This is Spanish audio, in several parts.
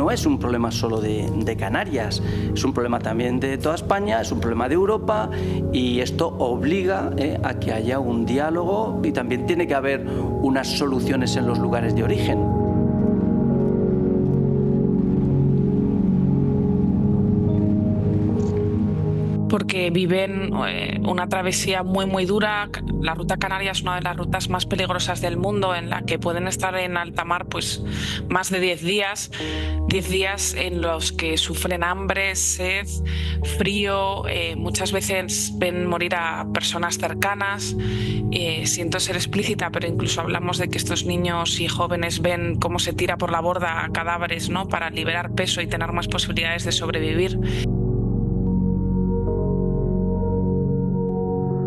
no es un problema solo de Canarias, es un problema también de toda España, es un problema de Europa, y esto obliga a que haya un diálogo, y también tiene que haber unas soluciones en los lugares de origen. Porque viven una travesía muy dura. La ruta canaria es una de las rutas más peligrosas del mundo, en la que pueden estar en alta mar pues más de 10 días. 10 días en los que sufren hambre, sed, frío, muchas veces ven morir a personas cercanas. Siento ser explícita, pero incluso hablamos de que estos niños y jóvenes ven cómo se tira por la borda a cadáveres, ¿no?, para liberar peso y tener más posibilidades de sobrevivir.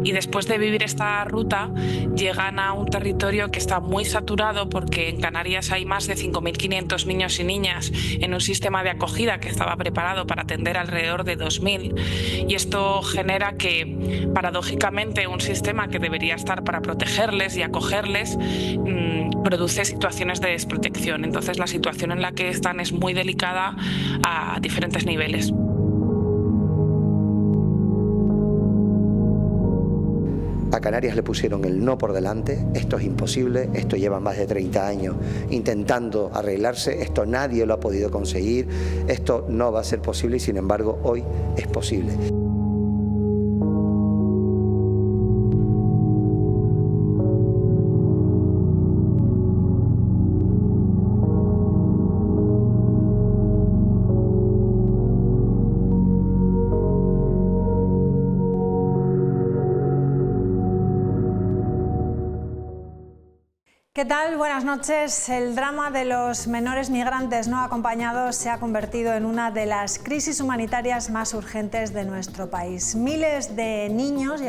Y después de vivir esta ruta llegan a un territorio que está muy saturado, porque en Canarias hay más de 5.500 niños y niñas en un sistema de acogida que estaba preparado para atender alrededor de 2.000, y esto genera que, paradójicamente, un sistema que debería estar para protegerles y acogerles produce situaciones de desprotección. Entonces la situación en la que están es muy delicada a diferentes niveles. A Canarias le pusieron el no por delante. Esto es imposible, esto lleva más de 30 años intentando arreglarse, esto nadie lo ha podido conseguir, esto no va a ser posible, y sin embargo hoy es posible. ¿Qué tal? Buenas noches. El drama de los menores migrantes no acompañados se ha convertido en una de las crisis humanitarias más urgentes de nuestro país. Miles de niños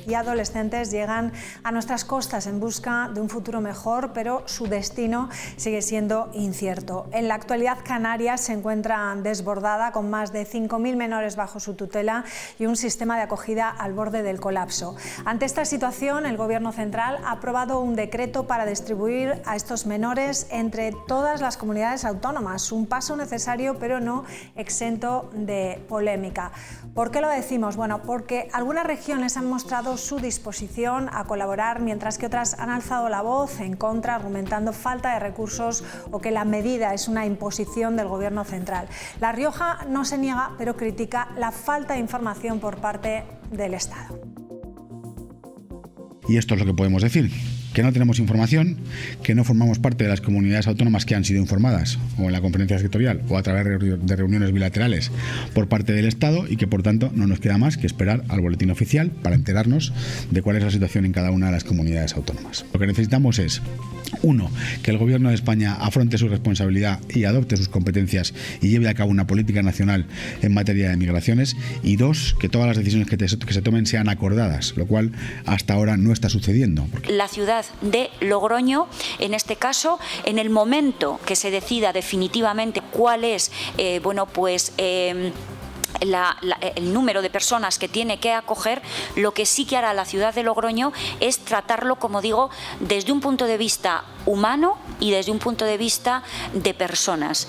y adolescentes llegan a nuestras costas en busca de un futuro mejor, pero su destino sigue siendo incierto. En la actualidad, Canarias se encuentra desbordada, con más de 5.000 menores bajo su tutela y un sistema de acogida al borde del colapso. Ante esta situación, el Gobierno central ha aprobado un decreto para distribuir a estos menores entre todas las comunidades autónomas, un paso necesario pero no exento de polémica. ¿Por qué lo decimos? Bueno, porque algunas regiones han mostrado su disposición a colaborar, mientras que otras han alzado la voz en contra, argumentando falta de recursos o que la medida es una imposición del Gobierno central. La Rioja no se niega, pero critica la falta de información por parte del Estado. Y esto es lo que podemos decir: que no tenemos información, que no formamos parte de las comunidades autónomas que han sido informadas, o en la conferencia sectorial, o a través de reuniones bilaterales por parte del Estado, y que por tanto no nos queda más que esperar al boletín oficial para enterarnos de cuál es la situación en cada una de las comunidades autónomas. Lo que necesitamos es: 1. Que el Gobierno de España afronte su responsabilidad y adopte sus competencias y lleve a cabo una política nacional en materia de migraciones, y 2. Que todas las decisiones que se tomen sean acordadas, lo cual hasta ahora no está sucediendo. La ciudad de Logroño, en este caso, en el momento que se decida definitivamente cuál es, el número de personas que tiene que acoger, lo que sí que hará la ciudad de Logroño es tratarlo, como digo, desde un punto de vista humano y desde un punto de vista de personas.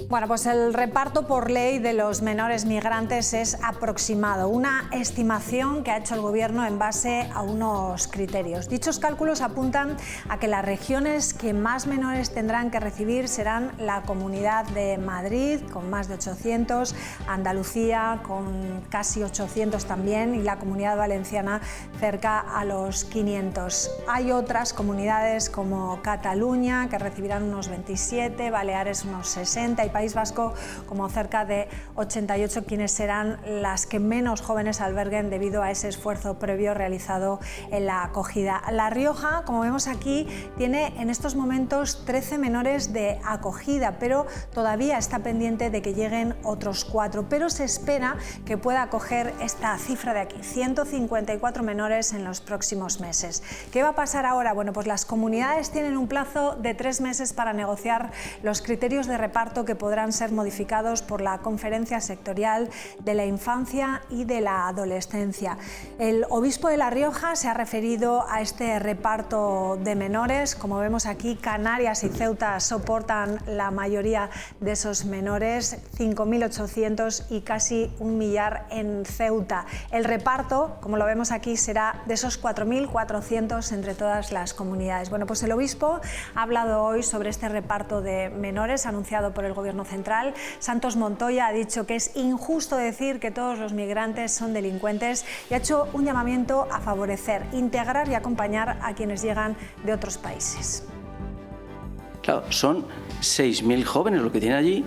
Bueno, pues el reparto por ley de los menores migrantes es aproximado, una estimación que ha hecho el Gobierno en base a unos criterios. Dichos cálculos apuntan a que las regiones que más menores tendrán que recibir serán la Comunidad de Madrid, con más de 800, Andalucía, con casi 800 también, y la Comunidad Valenciana cerca a los 500. Hay otras comunidades como Cataluña, que recibirán unos 27, Baleares unos 60 y País Vasco como cerca de 88, quienes serán las que menos jóvenes alberguen debido a ese esfuerzo previo realizado en la acogida. La Rioja, como vemos aquí, tiene en estos momentos 13 menores de acogida, pero todavía está pendiente de que lleguen otros 4, pero se espera que pueda acoger esta cifra de aquí, 154 menores en los próximos meses. ¿Qué va a pasar ahora? Bueno, pues las comunidades tienen un plazo de 3 meses para negociar los criterios de reparto que podrán ser modificados por la Conferencia Sectorial de la Infancia y de la Adolescencia. El obispo de La Rioja se ha referido a este reparto de menores. Como vemos aquí, Canarias y Ceuta soportan la mayoría de esos menores, 5.800 y casi 1 millar en Ceuta. El reparto, como lo vemos aquí, será de esos 4.400 entre todas las comunidades. Bueno, pues el obispo ha hablado hoy sobre este reparto de menores anunciado por el Gobierno central. Santos Montoya ha dicho que es injusto decir que todos los migrantes son delincuentes y ha hecho un llamamiento a favorecer, integrar y acompañar a quienes llegan de otros países. Claro, son 6.000 jóvenes lo que tienen allí,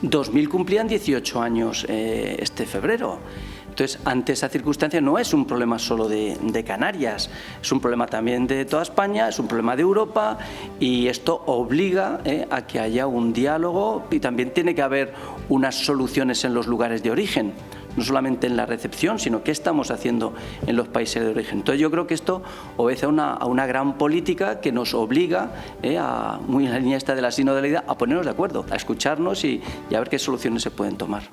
2.000 cumplían 18 años este febrero. Entonces, ante esa circunstancia no es un problema solo de Canarias, es un problema también de toda España, es un problema de Europa y esto obliga a que haya un diálogo y también tiene que haber unas soluciones en los lugares de origen, no solamente en la recepción, sino qué estamos haciendo en los países de origen. Entonces yo creo que esto obedece a una gran política que nos obliga, muy en la línea esta de la sinodalidad, a ponernos de acuerdo, a escucharnos y a ver qué soluciones se pueden tomar.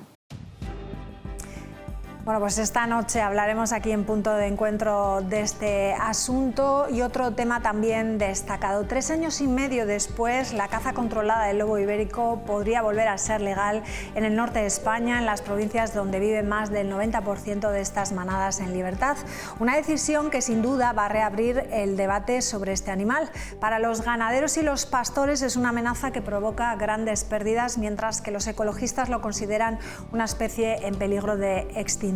Bueno, pues esta noche hablaremos aquí en Punto de Encuentro de este asunto y otro tema también destacado. 3 años y medio después, la caza controlada del lobo ibérico podría volver a ser legal en el norte de España, en las provincias donde vive más del 90% de estas manadas en libertad. Una decisión que sin duda va a reabrir el debate sobre este animal. Para los ganaderos y los pastores es una amenaza que provoca grandes pérdidas, mientras que los ecologistas lo consideran una especie en peligro de extinción.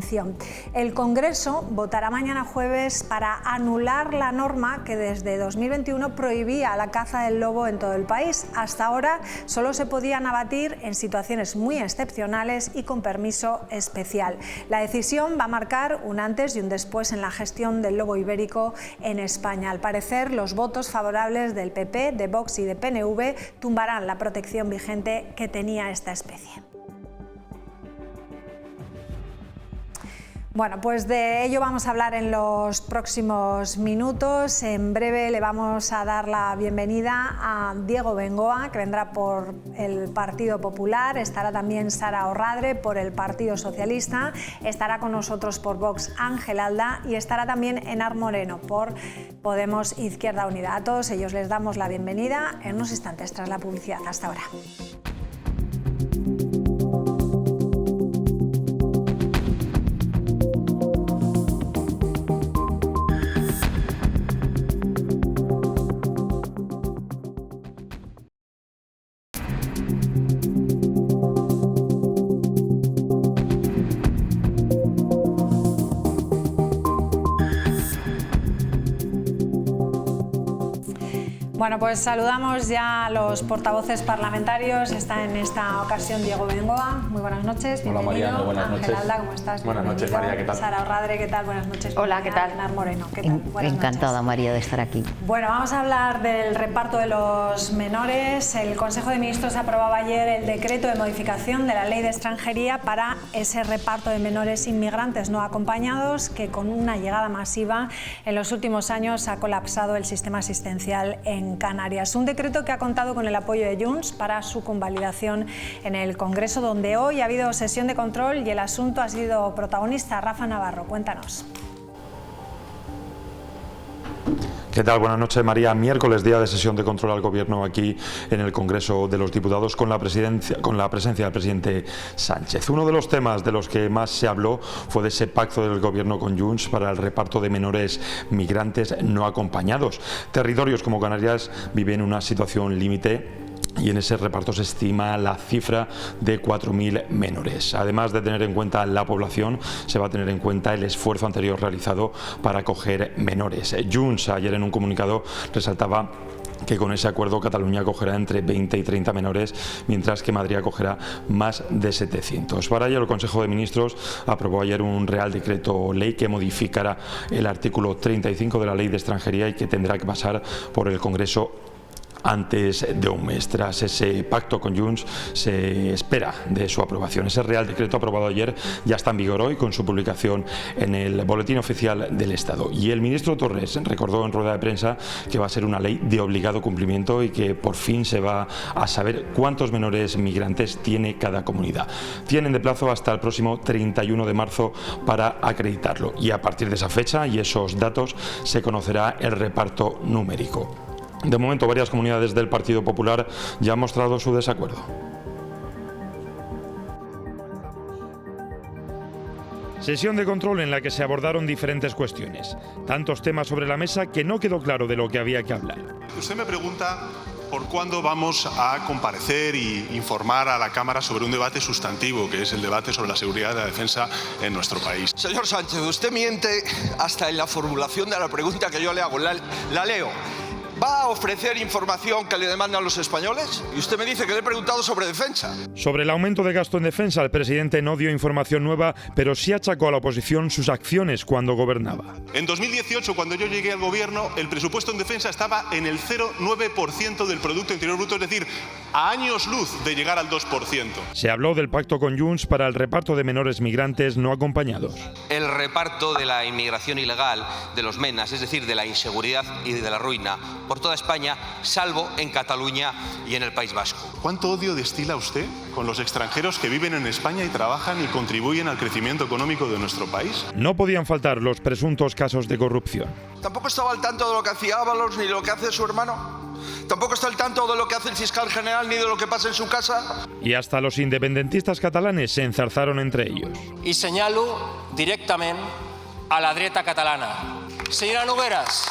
El Congreso votará mañana jueves para anular la norma que desde 2021 prohibía la caza del lobo en todo el país. Hasta ahora solo se podían abatir en situaciones muy excepcionales y con permiso especial. La decisión va a marcar un antes y un después en la gestión del lobo ibérico en España. Al parecer, los votos favorables del PP, de Vox y de PNV tumbarán la protección vigente que tenía esta especie. Bueno, pues de ello vamos a hablar en los próximos minutos. En breve le vamos a dar la bienvenida a Diego Bengoa, que vendrá por el Partido Popular. Estará también Sara Orradre por el Partido Socialista. Estará con nosotros por Vox Ángel Alda y estará también Enar Moreno por Podemos Izquierda Unida. A todos ellos les damos la bienvenida en unos instantes tras la publicidad. Hasta ahora. Bueno, pues saludamos ya a los portavoces parlamentarios. Está en esta ocasión Diego Bengoa. Muy buenas noches. Hola María, buenas noches. noches. Ángel Alda, ¿cómo estás? Buenas noches, María, ¿qué tal? Sara Orradre, ¿qué tal? Buenas noches. Hola, ¿qué tal? Enar Moreno, ¿qué tal? Buenas Encantada, noches. María, de estar aquí. Bueno, vamos a hablar del reparto de los menores. El Consejo de Ministros aprobaba ayer el decreto de modificación de la Ley de Extranjería para ese reparto de menores inmigrantes no acompañados que con una llegada masiva en los últimos años ha colapsado el sistema asistencial en Canarias. Un decreto que ha contado con el apoyo de Junts para su convalidación en el Congreso, donde hoy ha habido sesión de control y el asunto ha sido protagonista. Rafa Navarro, cuéntanos. ¿Qué tal? Buenas noches, María. Miércoles, día de sesión de control al Gobierno aquí en el Congreso de los Diputados con la presencia del presidente Sánchez. Uno de los temas de los que más se habló fue de ese pacto del Gobierno con Junts para el reparto de menores migrantes no acompañados. Territorios como Canarias viven una situación límite y en ese reparto se estima la cifra de 4.000 menores. Además de tener en cuenta la población, se va a tener en cuenta el esfuerzo anterior realizado para acoger menores. Junts ayer en un comunicado resaltaba que con ese acuerdo Cataluña acogerá entre 20 y 30 menores, mientras que Madrid acogerá más de 700. Para ello, el Consejo de Ministros aprobó ayer un Real Decreto Ley que modificará el artículo 35 de la Ley de Extranjería y que tendrá que pasar por el Congreso antes de un mes. Tras ese pacto con Junts se espera de su aprobación. Ese Real Decreto aprobado ayer ya está en vigor hoy con su publicación en el Boletín Oficial del Estado. Y el ministro Torres recordó en rueda de prensa que va a ser una ley de obligado cumplimiento y que por fin se va a saber cuántos menores migrantes tiene cada comunidad. Tienen de plazo hasta el próximo 31 de marzo para acreditarlo y a partir de esa fecha y esos datos se conocerá el reparto numérico. De momento, varias comunidades del Partido Popular ya han mostrado su desacuerdo. Sesión de control en la que se abordaron diferentes cuestiones. Tantos temas sobre la mesa que no quedó claro de lo que había que hablar. Usted me pregunta por cuándo vamos a comparecer y informar a la Cámara sobre un debate sustantivo, que es el debate sobre la seguridad y la defensa en nuestro país. Señor Sánchez, usted miente hasta en la formulación de la pregunta que yo le hago. La leo. ¿Va a ofrecer información que le demandan los españoles? Y usted me dice que le he preguntado sobre defensa. Sobre el aumento de gasto en defensa, el presidente no dio información nueva, pero sí achacó a la oposición sus acciones cuando gobernaba. En 2018, cuando yo llegué al gobierno, el presupuesto en defensa estaba en el 0,9% del Producto Interior Bruto, es decir, a años luz de llegar al 2%. Se habló del pacto con Junts para el reparto de menores migrantes no acompañados. El reparto de la inmigración ilegal, de los menas, es decir, de la inseguridad y de la ruina, por toda España, salvo en Cataluña y en el País Vasco. ¿Cuánto odio destila usted con los extranjeros que viven en España y trabajan y contribuyen al crecimiento económico de nuestro país? No podían faltar los presuntos casos de corrupción. ¿Tampoco estaba al tanto de lo que hacía Ábalos ni de lo que hace su hermano? ¿Tampoco está al tanto de lo que hace el fiscal general ni de lo que pasa en su casa? Y hasta los independentistas catalanes se enzarzaron entre ellos. I senyalo directament a la dreta catalana. Senyora Nogueras,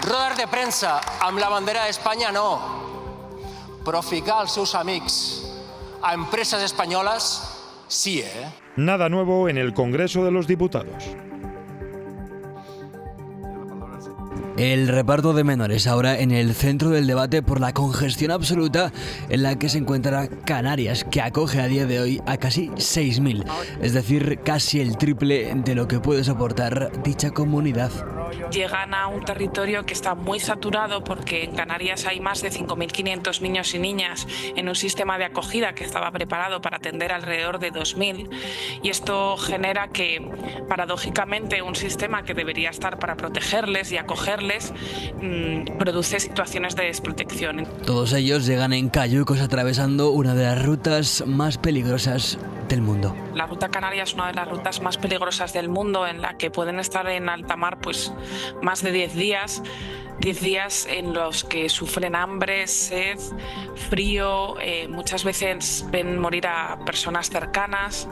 rodes de premsa amb la bandera d'Espanya no, però ficar els seus amics a empreses espanyoles sí, Nada nuevo en el Congreso de los Diputados. El reparto de menores ahora en el centro del debate por la congestión absoluta en la que se encuentra Canarias, que acoge a día de hoy a casi 6.000, es decir, casi el triple de lo que puede soportar dicha comunidad. Llegan a un territorio que está muy saturado porque en Canarias hay más de 5.500 niños y niñas en un sistema de acogida que estaba preparado para atender alrededor de 2.000 y esto genera que, paradójicamente, un sistema que debería estar para protegerles y acogerles produce situaciones de desprotección. Todos ellos llegan en cayucos atravesando una de las rutas más peligrosas del mundo. La ruta canaria es una de las rutas más peligrosas del mundo en la que pueden estar en alta mar pues más de 10 días en los que sufren hambre, sed, frío, muchas veces ven morir a personas cercanas.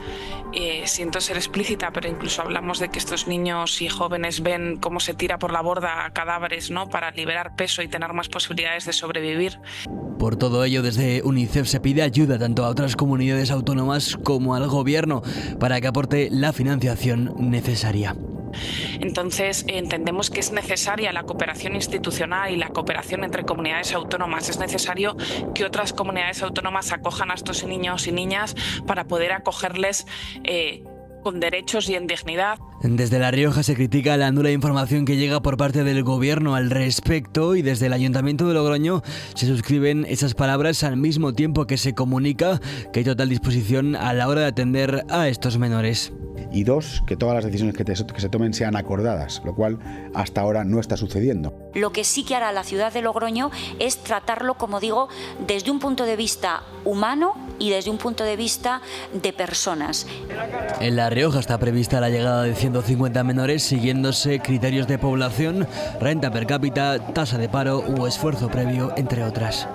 Siento ser explícita, pero incluso hablamos de que estos niños y jóvenes ven cómo se tira por la borda cadáveres, ¿no?, para liberar peso y tener más posibilidades de sobrevivir. Por todo ello, desde UNICEF se pide ayuda tanto a otras comunidades autónomas como al gobierno para que aporte la financiación necesaria. Entonces entendemos que es necesaria la cooperación institucional y la cooperación entre comunidades autónomas. Es necesario que otras comunidades autónomas acojan a estos niños y niñas para poder acogerles con derechos y en dignidad. Desde La Rioja se critica la nula información que llega por parte del gobierno al respecto y desde el Ayuntamiento de Logroño se suscriben esas palabras al mismo tiempo que se comunica que hay total disposición a la hora de atender a estos menores. Y dos, que todas las decisiones que se tomen sean acordadas, lo cual hasta ahora no está sucediendo. Lo que sí que hará la ciudad de Logroño es tratarlo, como digo, desde un punto de vista humano y desde un punto de vista de personas. En La Rioja está prevista la llegada de 150 menores siguiéndose criterios de población, renta per cápita, tasa de paro o esfuerzo previo, entre otras.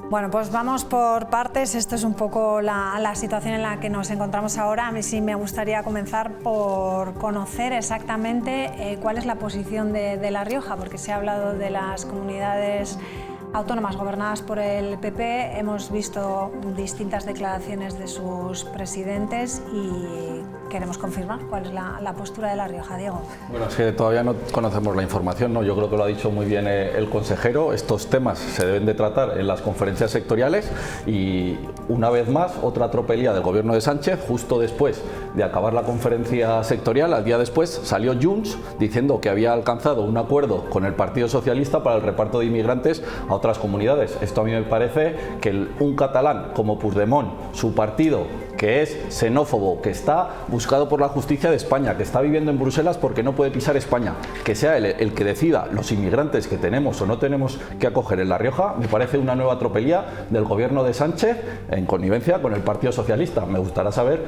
Bueno, pues vamos por partes. Esto es un poco la situación en la que nos encontramos ahora. A mí sí me gustaría comenzar por conocer exactamente cuál es la posición de La Rioja, porque se ha hablado de las comunidades autónomas gobernadas por el PP. Hemos visto distintas declaraciones de sus presidentes y queremos confirmar cuál es la postura de La Rioja. Diego. Bueno, es que todavía no conocemos la información, ¿no? Yo creo que lo ha dicho muy bien el consejero. Estos temas se deben de tratar en las conferencias sectoriales y, una vez más, otra tropelía del gobierno de Sánchez. Justo después de acabar la conferencia sectorial, al día después, salió Junts diciendo que había alcanzado un acuerdo con el Partido Socialista para el reparto de inmigrantes a otras comunidades. Esto a mí me parece que un catalán como Puigdemont, su partido, que es xenófobo, que está buscado por la justicia de España, que está viviendo en Bruselas porque no puede pisar España, que sea él el que decida los inmigrantes que tenemos o no tenemos que acoger en La Rioja, me parece una nueva tropelía del gobierno de Sánchez en connivencia con el Partido Socialista. Me gustaría saber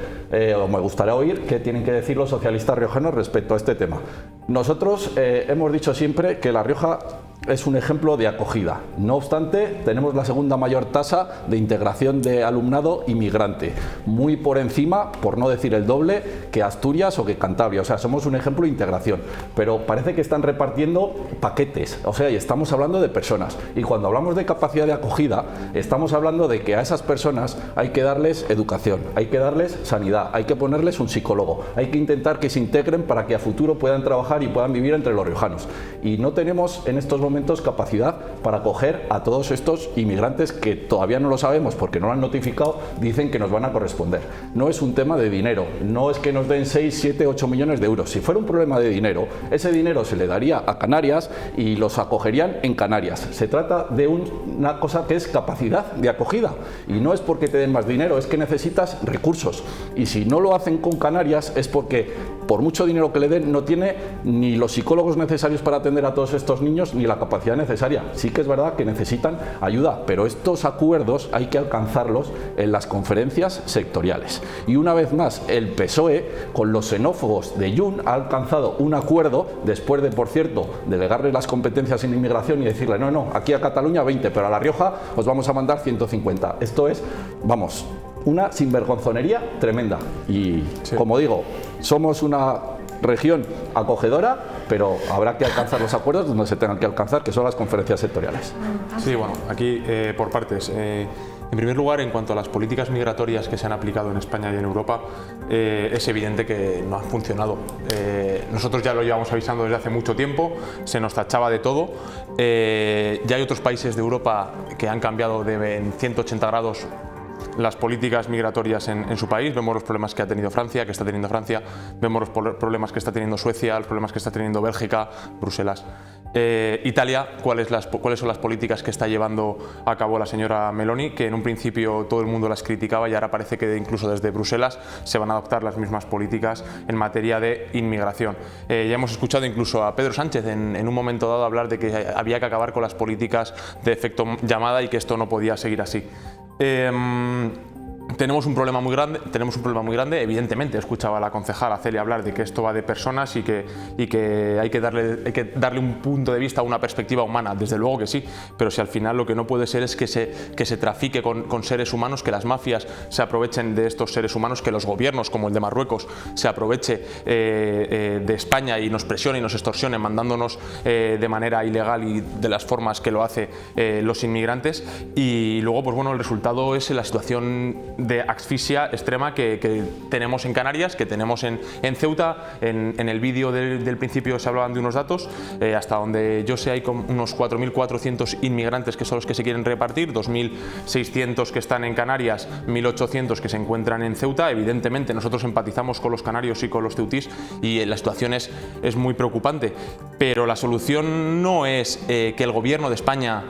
o me gustaría oír qué tienen que decir los socialistas riojanos respecto a este tema. Nosotros hemos dicho siempre que La Rioja es un ejemplo de acogida. No obstante, tenemos la segunda mayor tasa de integración de alumnado inmigrante, muy por encima, por no decir el doble, que Asturias o que Cantabria. O sea, somos un ejemplo de integración, pero parece que están repartiendo paquetes, o sea, y estamos hablando de personas. Y cuando hablamos de capacidad de acogida, estamos hablando de que a esas personas hay que darles educación, hay que darles sanidad, hay que ponerles un psicólogo, hay que intentar que se integren para que a futuro puedan trabajar y puedan vivir entre los riojanos. Y no tenemos en estos momentos capacidad para acoger a todos estos inmigrantes que todavía no lo sabemos porque no lo han notificado, dicen que nos van a corresponder. No es un tema de dinero, no es que nos den 6, 7, 8 millones de euros. Si fuera un problema de dinero, ese dinero se le daría a Canarias y los acogerían en Canarias. Se trata de una cosa que es capacidad de acogida y no es porque te den más dinero, es que necesitas recursos. Y si no lo hacen con Canarias es porque por mucho dinero que le den no tiene ni los psicólogos necesarios para atender a todos estos niños ni la capacidad necesaria. Sí que es verdad que necesitan ayuda, pero estos acuerdos hay que alcanzarlos en las conferencias sectoriales. Y una vez más, el PSOE, con los xenófobos de Junts, ha alcanzado un acuerdo, después de, por cierto, delegarle las competencias en inmigración y decirle, no, aquí a Cataluña 20, pero a La Rioja os vamos a mandar 150. Esto es, vamos, una sinvergonzonería tremenda. Y, como digo, somos una región acogedora, pero habrá que alcanzar los acuerdos donde se tengan que alcanzar, que son las conferencias sectoriales. Sí, bueno, aquí por partes. En primer lugar, en cuanto a las políticas migratorias que se han aplicado en España y en Europa, es evidente que no han funcionado. Nosotros ya lo llevamos avisando desde hace mucho tiempo, se nos tachaba de todo. Ya hay otros países de Europa que han cambiado en 180 grados las políticas migratorias en su país. Vemos los problemas que ha tenido Francia, que está teniendo Francia, vemos los problemas que está teniendo Suecia, los problemas que está teniendo Bélgica, Bruselas. Italia, ¿cuáles son las políticas que está llevando a cabo la señora Meloni? Que en un principio todo el mundo las criticaba y ahora parece que incluso desde Bruselas se van a adoptar las mismas políticas en materia de inmigración. Ya hemos escuchado incluso a Pedro Sánchez en un momento dado hablar de que había que acabar con las políticas de efecto llamada y que esto no podía seguir así. Tenemos un problema muy grande, evidentemente. Escuchaba a la concejala Celia hablar de que esto va de personas y que hay que darle un punto de vista, una perspectiva humana, desde luego que sí, pero si al final lo que no puede ser es que se trafique con seres humanos, que las mafias se aprovechen de estos seres humanos, que los gobiernos como el de Marruecos se aproveche de España y nos presione y nos extorsione mandándonos de manera ilegal y de las formas que lo hace los inmigrantes. Y luego, pues bueno, el resultado es la situación de asfixia extrema que tenemos en Canarias, que tenemos en Ceuta. En el vídeo del principio se hablaban de unos datos, hasta donde yo sé hay unos 4.400 inmigrantes que son los que se quieren repartir, 2.600 que están en Canarias, 1.800 que se encuentran en Ceuta. Evidentemente nosotros empatizamos con los canarios y con los ceutís y la situación es muy preocupante, pero la solución no es que el gobierno de España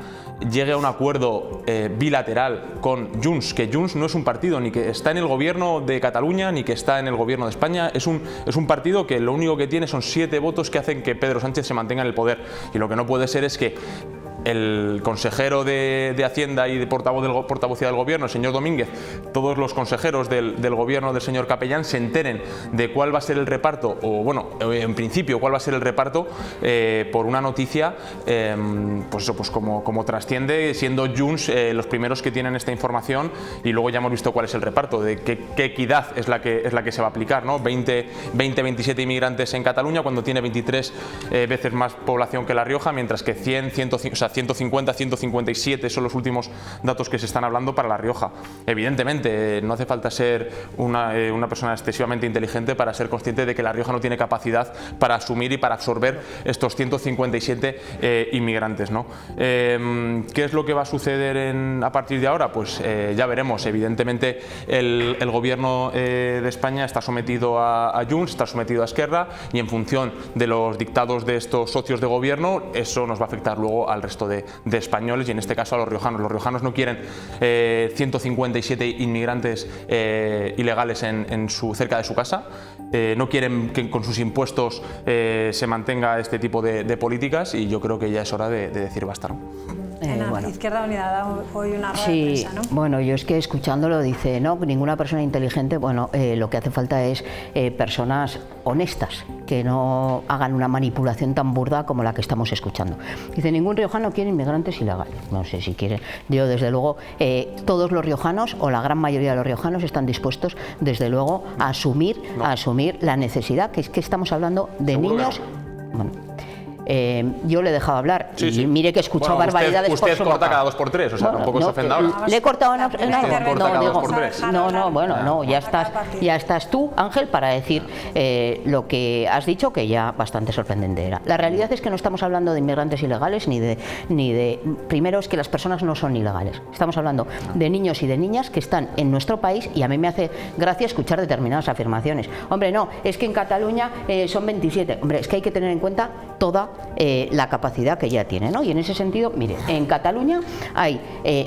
llegue a un acuerdo bilateral con Junts, que Junts no es un partido ni que está en el gobierno de Cataluña ni que está en el gobierno de España, es un partido que lo único que tiene son 7 votos que hacen que Pedro Sánchez se mantenga en el poder, y lo que no puede ser es que el consejero de Hacienda y de portavocía del gobierno, el señor Domínguez, todos los consejeros del gobierno del señor Capellán se enteren de cuál va a ser el reparto, o bueno, en principio cuál va a ser el reparto por una noticia, pues eso, pues como trasciende, siendo Junts los primeros que tienen esta información, y luego ya hemos visto cuál es el reparto, de qué equidad es la que se va a aplicar, ¿no? 27 inmigrantes en Cataluña cuando tiene 23 veces más población que La Rioja, mientras que 100 150, 157 son los últimos datos que se están hablando para La Rioja. Evidentemente, no hace falta ser una persona excesivamente inteligente para ser consciente de que La Rioja no tiene capacidad para asumir y para absorber estos 157 inmigrantes, ¿no? ¿Qué es lo que va a suceder a partir de ahora? Pues ya veremos. Evidentemente, el gobierno de España está sometido a Junts, está sometido a Esquerra, y en función de los dictados de estos socios de gobierno, eso nos va a afectar luego al resto de españoles, y en este caso a los riojanos. Los riojanos no quieren 157 inmigrantes ilegales cerca de su casa. No quieren que con sus impuestos se mantenga este tipo de políticas, y yo creo que ya es hora de decir basta, ¿no? Bueno. Izquierda Unida da hoy una rueda sí, de prensa, ¿no? Bueno, yo es que escuchándolo dice, no, ninguna persona inteligente, bueno, lo que hace falta es personas honestas, que no hagan una manipulación tan burda como la que estamos escuchando. Dice, ningún riojano quiere inmigrantes ilegales. No sé si quiere. Yo, desde luego, todos los riojanos, o la gran mayoría de los riojanos, están dispuestos, desde luego, a asumir la necesidad, que es que estamos hablando de niños. Bueno, yo le he dejado hablar y mire que he escuchado barbaridades por su Usted corta boca. cada 2 por 3, o sea, tampoco se ofenda ahora. Le he cortado ya estás tú, Ángel, para decir lo que has dicho, que ya bastante sorprendente era. La realidad es que no estamos hablando de inmigrantes ilegales ni de primero es que las personas no son ilegales. Estamos hablando de niños y de niñas que están en nuestro país, y a mí me hace gracia escuchar determinadas afirmaciones. Hombre, no, es que en Cataluña son 27. Hombre, es que hay que tener en cuenta toda la capacidad que ya tiene, ¿no? Y en ese sentido, mire, en Cataluña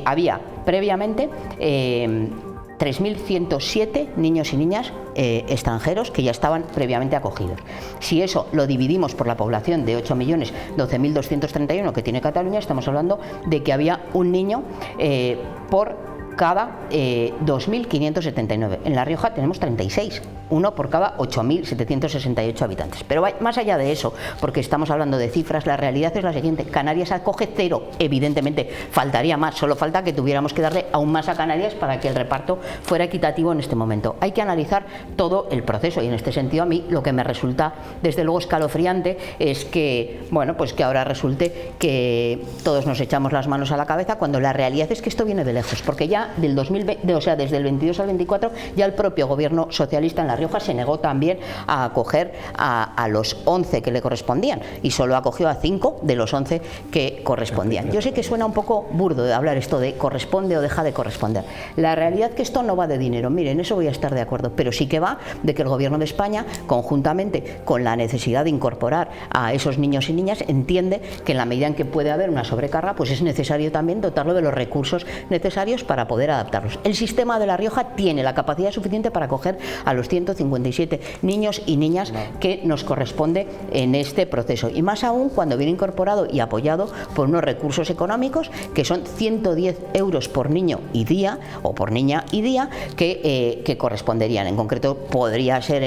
había previamente 3.107 niños y niñas extranjeros que ya estaban previamente acogidos. Si eso lo dividimos por la población de 8.012.231 que tiene Cataluña, estamos hablando de que había un niño por cada 2.579. En La Rioja tenemos 36, uno por cada 8.768 habitantes. Pero más allá de eso, porque estamos hablando de cifras, la realidad es la siguiente: Canarias acoge 0, evidentemente faltaría más, solo falta que tuviéramos que darle aún más a Canarias para que el reparto fuera equitativo en este momento. Hay que analizar todo el proceso, y en este sentido a mí lo que me resulta desde luego escalofriante es que, bueno, pues que ahora resulte que todos nos echamos las manos a la cabeza, cuando la realidad es que esto viene de lejos, porque ya del 2020, o sea, desde el 22 al 24, ya el propio gobierno socialista en La Rioja se negó también a acoger a los 11 que le correspondían, y solo acogió a 5 de los 11 que correspondían. Yo sé que suena un poco burdo de hablar esto de corresponde o deja de corresponder. La realidad es que esto no va de dinero, miren, eso voy a estar de acuerdo, pero sí que va de que el gobierno de España, conjuntamente con la necesidad de incorporar a esos niños y niñas, entiende que en la medida en que puede haber una sobrecarga, pues es necesario también dotarlo de los recursos necesarios para poder adaptarlos. El sistema de La Rioja tiene la capacidad suficiente para acoger a los 157 niños y niñas que nos corresponde en este proceso, y más aún cuando viene incorporado y apoyado por unos recursos económicos que son 110 euros por niño y día, o por niña y día, que corresponderían. En concreto podría ser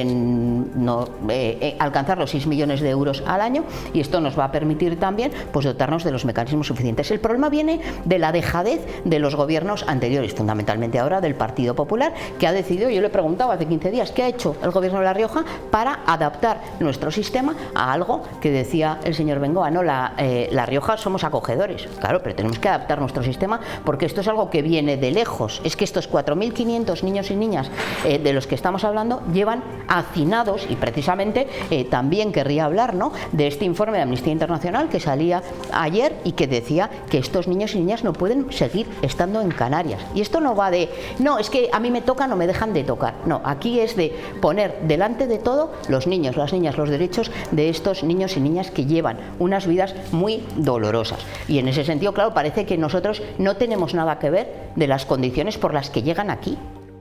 alcanzar los 6 millones de euros al año, y esto nos va a permitir también pues dotarnos de los mecanismos suficientes. El problema viene de la dejadez de los gobiernos anteriores, fundamentalmente ahora del Partido Popular, que ha decidido, yo le preguntaba hace 15 días, ¿qué ha hecho el gobierno de La Rioja para adaptar nuestro sistema a algo que decía el señor Bengoa? No, La Rioja somos acogedores, claro, pero tenemos que adaptar nuestro sistema, porque esto es algo que viene de lejos. Es que estos 4.500 niños y niñas de los que estamos hablando llevan hacinados, y precisamente también querría hablar, ¿no?, de este informe de Amnistía Internacional que salía ayer y que decía que estos niños y niñas no pueden seguir estando en Canarias. Y esto no va de, no, es que a mí me tocan o me dejan de tocar. No, aquí es de poner delante de todo los niños, las niñas, los derechos de estos niños y niñas que llevan unas vidas muy dolorosas. Y en ese sentido, claro, parece que nosotros no tenemos nada que ver de las condiciones por las que llegan aquí.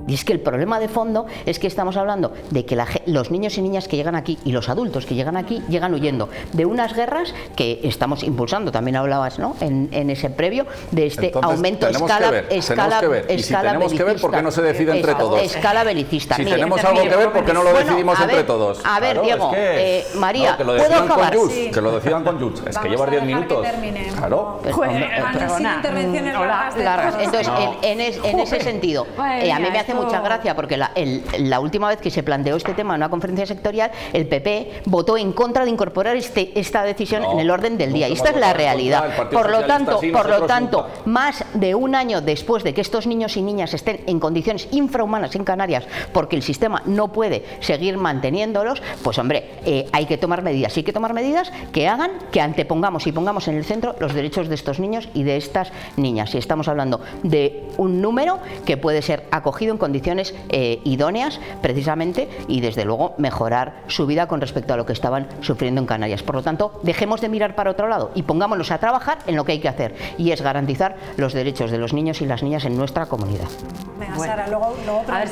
Y es que el problema de fondo es que estamos hablando de que los niños y niñas que llegan aquí y los adultos que llegan aquí llegan huyendo de unas guerras que estamos impulsando. También hablabas, ¿no?, en ese previo de este aumento escala belicista. ¿Por qué no se decide entre todos? Escala belicista. Si tenemos algo que ver, ¿por qué no lo decidimos entre todos? A ver, claro, Diego, María, que lo ¿puedo acabar? Que lo decidan con Junts. Es que llevas 10 minutos. Claro. Intervenciones largas. Entonces, en ese sentido, a mí me hace mucha gracia porque la última vez que se planteó este tema en una conferencia sectorial, el PP votó en contra de incorporar esta decisión en el orden del día. Y esta es la realidad. Por lo tanto, más de un año después de que estos niños y niñas estén en condiciones infrahumanas en Canarias, porque el sistema no puede seguir manteniéndolos, pues hombre, hay que tomar medidas. Hay que tomar medidas que hagan que antepongamos y pongamos en el centro los derechos de estos niños y de estas niñas. Y estamos hablando de un número que puede ser acogido en condiciones idóneas, precisamente, y desde luego mejorar su vida con respecto a lo que estaban sufriendo en Canarias. Por lo tanto, dejemos de mirar para otro lado y pongámonos a trabajar en lo que hay que hacer, y es garantizar los derechos de los niños y las niñas en nuestra comunidad. Venga, Sara, luego a ver